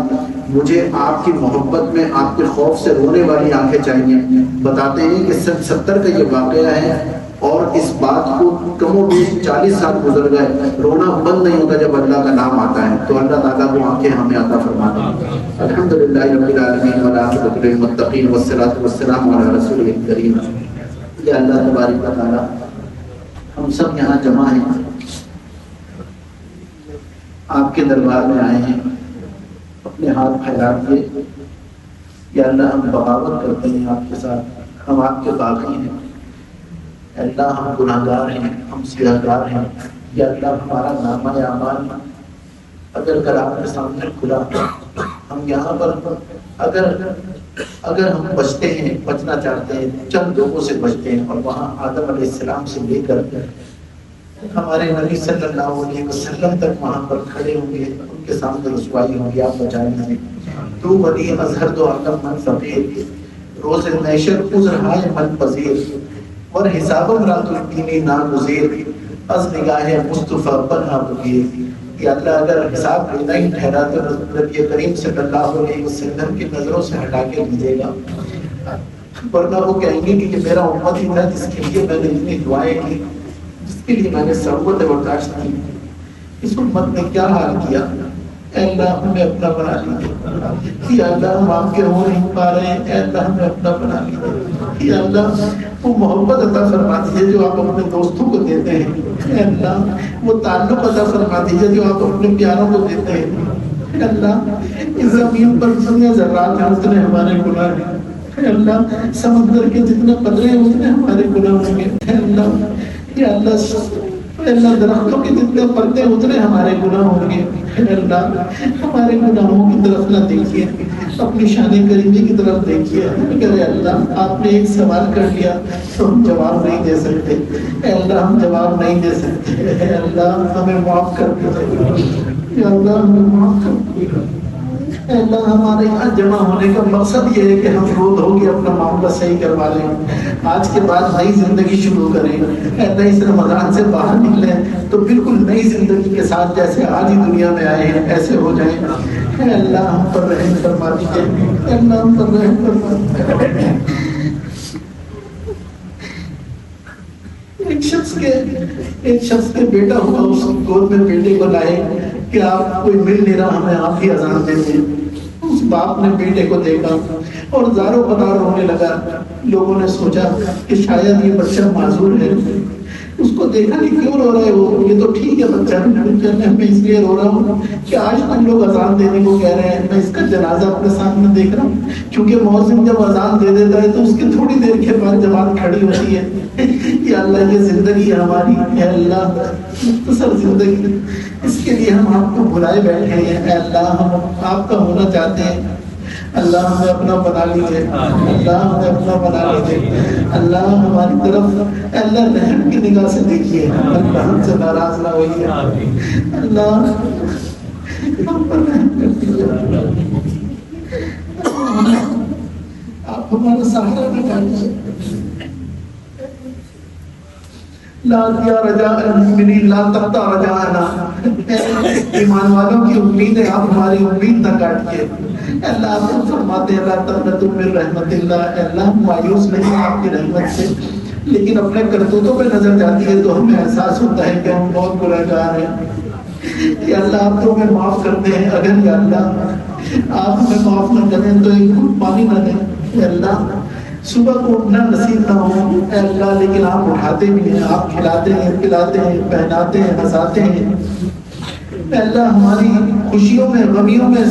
مجھے آپ کی محبت میں آپ کے خوف سے رونے والی آنکھیں چاہیے. بتاتے ہیں کہ 70 کا یہ واقعہ ہے اور اس بات کو کم و بیش 40 سال گزر گئے, رونا بند نہیں ہوتا جب اللہ کا نام آتا ہے. تو اللہ تعالیٰ وہ آنکھیں ہمیں عطا فرمانا. الحمدللہ رب العالمین والعاقبۃ للمتقین والصلاۃ والسلام علی رسول کریم. یا اللہ تبارک و تعالیٰ ہم سب یہاں جمع ہیں, آپ کے دربار میں آئے ہیں, اپنے ہاتھ پھیلا دیے. یا اللہ ہم بغاوت کرتے ہیں آپ کے ساتھ, ہم آپ کے باغی ہیں. اللہ ہم گناہ گار ہیں, ہم سیاہ گار ہیں. یا اللہ ہمارا نامہ اعمال اگر کل آپ کے سامنے کھلا, ہم یہاں پر اگر ہم بچتے ہیں, بچنا چاہتے ہیں, چند لوگوں سے بچتے ہیں اور وہاں آدم علیہ السلام سے لے کر ہمارے نبی صلی اللہ علیہ وسلم تک وہاں پر کھڑے ہوں گے, ان کے سامنے رسوائی ہوگی. آپ بچائیں ہمیں. تو ولی اظہر دو عالم من فقیر, روز محشر عذرہائے من پذیر, اور حساب رات الدینی ناگزیر, از نگاہ مصطفیٰ پناہ بگیر. یا اللہ اگر حساب لینا ہی ٹھہرا تو نبی کریم صلی اللہ علیہ وسلم کی نظروں سے ہٹا کے لیجیے گا, ورنہ وہ کہیں گے کہ میرا امت ہی تھا جس کے لیے میں نے اتنی دعائیں کی, جس کے لیے میں نے ثروت برداشت کی. اس امت نے کیا حال کیا. اے اللہ ہمیں اپنا بنا لیجیے. یا اللہ ہم آپ کے ہو نہیں پا رہے ہیں, اے اللہ ہمیں اپنا بنا لیجیے. یا اللہ وہ محبت عطا فرما دیجیے جو آپ اپنے دوستوں کو دیتے ہیں. اے اللہ وہ تعلق عطا فرما دیجیے جو آپ اپنے پیاروں کو دیتے ہیں. اے اللہ اس زمین پر جتنے ذرات ہیں اتنے ہمارے گناہ ہیں. اے اللہ سمندر کے جتنے قطرے ہیں اتنے ہمارے گناہ ہوں گے. اے اللہ یا اللہ درختوں کے جتنے پرتے اتنے ہمارے گناہ ہوں گے. اے اللہ ہمارے گناہوں کی طرف نہ دیکھیے, اپنی شان کریمی کی طرف دیکھیے. اگر اللہ آپ نے ایک سوال کر لیا تو ہم جواب نہیں دے سکتے. اے اللہ ہم جواب نہیں دے سکتے. اے اللہ ہمیں معاف کر دیجیے. یا اللہ ہمیں معاف کر دیجیے. اے اللہ ہمارے یہاں جمع ہونے کا مقصد یہ ہے کہ ہم رو دھو کے اپنا معاملہ صحیح کروا لیں, آج کے بعد نئی زندگی شروع کریں. اے اللہ اس رمضان سے باہر نکلیں تو بالکل نئی زندگی کے ساتھ جیسے آج ہی دنیا میں آئے ہیں ایسے ہو جائیں. اے اللہ ہم پر رحم فرما دیجیے. اے اللہ ہم پر رحم فرما دیجیے. ایک شخص کے بیٹا ہوا, اس گود میں بیٹے کو لائے کہ آپ کوئی مل نہیں رہا, ہمیں آپ ہی اذان دے دیں. اس باپ نے بیٹے کو دیکھا اور زارو بدار رونے لگا. لوگوں نے سوچا کہ شاید یہ بچہ معذور ہے. اس کو دیکھا نہیں کیوں رو رہا ہے وہ, یہ تو ٹھیک ہے بچہ, میں اس لیے رو رہا ہوں کہ آج تم لوگ اذان دینے کو کہہ رہے ہیں, میں اس کا جنازہ اپنے سامنے دیکھ رہا ہوں. کیونکہ مؤذن جب اذان دے دیتا ہے تو اس کی تھوڑی دیر کے بعد جماعت کھڑی ہوتی ہے. یا اللہ یہ زندگی ہے ہماری, اے اللہ مختصر زندگی, اس کے لیے ہم آپ کو بلائے بیٹھے ہیں. اے اللہ ہم آپ کا ہونا چاہتے ہیں. اللہ ہمیں اپنا بنا لیجیے. اللہ ہمیں اپنا بنا لیجیے. اللہ ہماری طرف اللہ رحم کی نگاہ سے دیکھیے. اللہ ہم سے ناراض نہ ہوئیے. اللہ ہم پر رحم کر دیجیے، آپ ہمارا سہارا بنا دیجیے۔ لا دیا رجاء المؤمنین لا تقطع رجاءنا، ایمان والوں کی امید ہے، آپ ہماری امید نہ کاٹیے۔ اللہ آپ فرماتے ہیں لا تقنطوا من رحمت اللہ، اللہ مایوس نہیں آپ کی رحمت سے، لیکن اپنے کرتوتوں پہ نظر جاتی ہے تو ہمیں احساس ہوتا ہے کہ ہم بہت گنہگار ہیں۔ یا اللہ آپ تو ہمیں معاف کرتے ہیں، اگر یا اللہ آپ ہمیں معاف نہ کریں تو ایک گھوٹ پانی نہ دیں۔ یا اللہ صبح کو اٹھنا نصیب نہ ہو اے اللہ، لیکن آپ اٹھاتے بھی ہیں، آپ کھلاتے ہیں، پلاتے ہیں، پہناتے ہیں، ہنساتے ہیں۔ اے اللہ ہماری خوشیوں میں غمیوں میں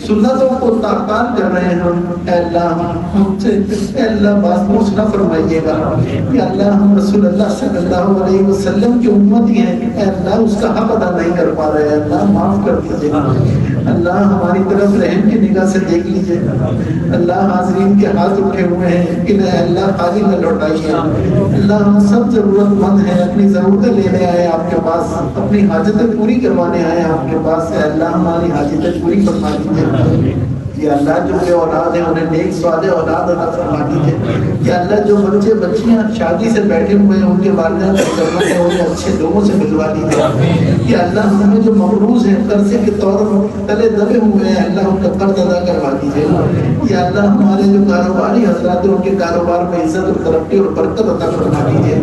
سنتوں کو تعطیل کر رہے ہیں ہم، اے اللہ ہم سے اے اللہ بازپوچھ نہ فرمائیے گا کہ اللہ ہم رسول اللہ صلی اللہ علیہ وسلم کی امت ہی ہیں، اے اللہ اس کا حق ادا نہیں کر پا رہے، اللہ معاف کر دیجیے۔ اللہ ہماری طرف رحم کی نگاہ سے دیکھ لیجیے۔ اللہ حاضرین کے ہاتھ اٹھے ہوئے ہیں کہ اے اللہ خالی نہ لوٹائیے۔ اللہ ہم سب ضرورت مند ہیں، اپنی ضرورتیں لینے آئے آپ کے پاس، اپنی حاجتیں پوری کروانے آئے آپ کے پاس، اے اللہ ہماری حاجتیں پوری فرما دیجیے۔ یا اللہ جو بے اولاد ہیں انہیں نیک صالح اولاد عطا فرما دیجیے۔ یا اللہ جو بچے بچیاں شادی سے بیٹھے ہوئے ہیں ان کے والدین کو کرنا ہے انہیں اچھے لوگوں سے ملوا دیجیے۔ یا اللہ ہمیں جو مقروض ہیں قرضے کے طور تلے دبے ہوئے ہیں اللہ ان کا قرض ادا کروا دیجیے۔ یا اللہ ہمارے جو کاروباری حضرات ہیں ان کے کاروبار میں عزت اور ترقی اور برکت عطا فرما دیجیے۔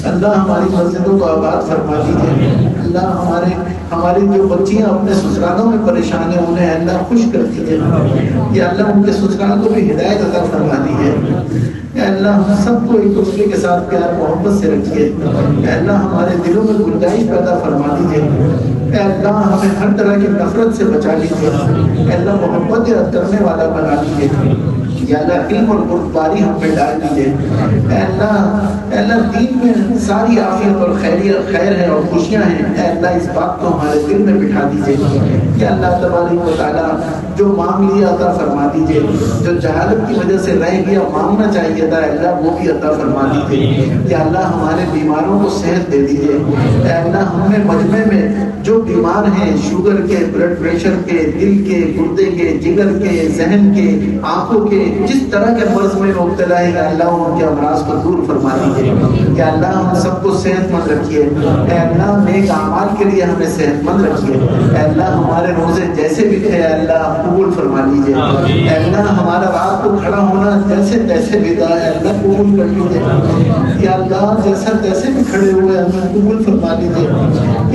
اللہ ہماری مسجدوں کو آباد فرما دیجیے۔ اللہ ہماری جو بچیاں اپنے سسرالوں میں پریشان ہیں انہیں اللہ خوش کر دیجیے۔ یا اللہ ان کے سسرال کو بھی ہدایت عطا فرما دیجیے۔ اے اللہ ہم سب کو ایک دوسرے کے ساتھ پیار محبت سے رکھیے۔ اے اللہ ہمارے دلوں میں گنجائش پیدا فرما دیجیے۔ اے اللہ ہمیں ہر طرح کی نفرت سے بچا لیجیے۔ اے اللہ محبت کرنے والا بنا دیجیے۔ یا اللہ علم اور بردباری ہم پہ ڈال دیجیے۔ اے اللہ دین میں ساری عافیت اور خیر ہے اور خوشیاں ہیں، اے اللہ اس بات کو ہمارے دل میں بٹھا دیجیے۔ یا اللہ تبارک و تعالیٰ جو مانگ لیا عطا فرما دیجیے، جو جہالت کی وجہ سے رہ گیا مانگنا چاہیے تھا اللہ وہ بھی عطا فرما دیجیے۔ یا اللہ ہمارے بیماروں کو صحت دے دیجیے۔ اے اللہ ہمیں مجمع میں جو بیمار ہیں شوگر کے، بلڈ پریشر کے، دل کے، گردے کے، جگر کے، ذہن کے، آنکھوں کے، جس طرح کے مرض میں مبتلا ہے اللہ ان کے امراض کو دور فرما دیجیے۔ کہ اللہ ہم سب کو صحت مند رکھیے۔ اے اللہ نیک اعمال کے لیے ہمیں صحت مند رکھیے۔ اے اللہ ہمارے روزے جیسے بھی تھے اللہ قبول فرما لیجیے۔ اے اللہ ہمارا رات کو کھڑا ہونا جیسے تیسے بھی تھا اے اللہ قبول کر لیجیے۔ یا اللہ جیسا تیسے بھی کھڑے ہوئے ہمیں قبول فرما لیجیے۔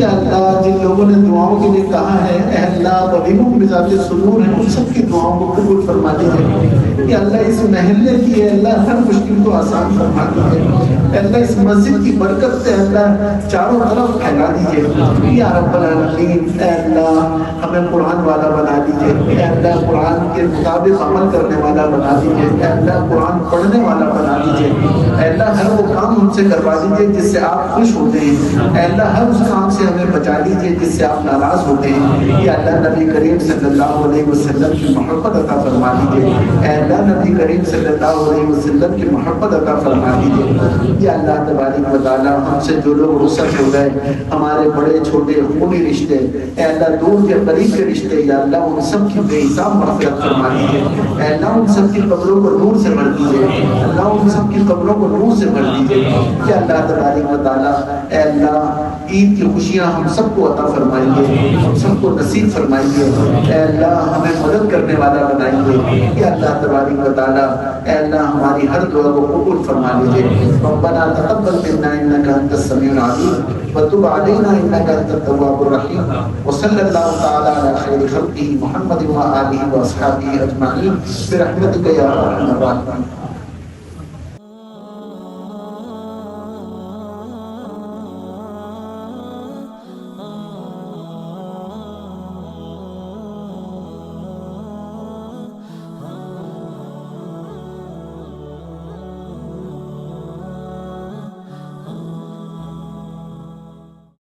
یا اللہ جن لوگوں نے دعاؤں کے لیے کہا ہے اے اللہ ولیموں کے بذات صدور ہیں ان سب کی دعاؤں کو قبول فرما لیجیے۔ یا اللہ اس محلے کی اے اللہ ہر مشکل کو آسان فرما دیجیے۔ اے اللہ اس مسجد کی برکت سے اللہ چاروں طرف پھیلا دیجیے۔ یا رب العالمین اے اللہ ہمیں قرآن والا بنا دیجیے۔ اے اللہ قرآن کے مطابق عمل کرنے والا بنا دیجیے۔ اے اللہ قرآن پڑھنے والا بنا دیجیے۔ اے اللہ ہر وہ کام ہم سے کروا دیجیے جس سے آپ خوش ہوتے ہیں۔ اے اللہ ہر اس کام سے ہمیں بچا لیجیے جس سے آپ ناراض ہوتے ہیں۔ یا اللہ نبی کریم صلی اللہ علیہ وسلم کی محبت عطا فرما دیجیے۔ اے اللہ نبی کریم صلی اللہ علیہ وسلم کی محبت عطا فرما دیجیے۔ یا اللہ تبارک و تعالیٰ ہم سے جو لوگ رخصت ہو گئے ہمارے بڑے چھوٹے خونی رشتے اے اللہ دور کے قریب کے رشتے یا اللہ ان سب کی بے حساب مغفرت فرما دیجیے۔ اے اللہ ان سب کی قبروں کو نور سے بھر دیجیے۔ اللہ ان سب کی قبروں کو نور سے بھر دیجیے۔ یا اللہ تبارک و تعالیٰ اے اللہ عید کی خوشیاں ہم سب کو عطا فرمائیے، ہم سب کو نصیب فرمائیے۔ اے اللہ ہمیں مدد کرنے والا بنائیے۔ یا اللہ تبارک و تعالیٰ اے اللہ ہماری ہر دعا کو قبول فرما لیجیے۔ ربنا تقبل منا انك انت السميع العليم وتب علينا انك انت التواب الرحيم وصلى الله تعالى على خير خلقه محمد وآله واصحابه اجمعين برحمتك يا ارحم الراحمين۔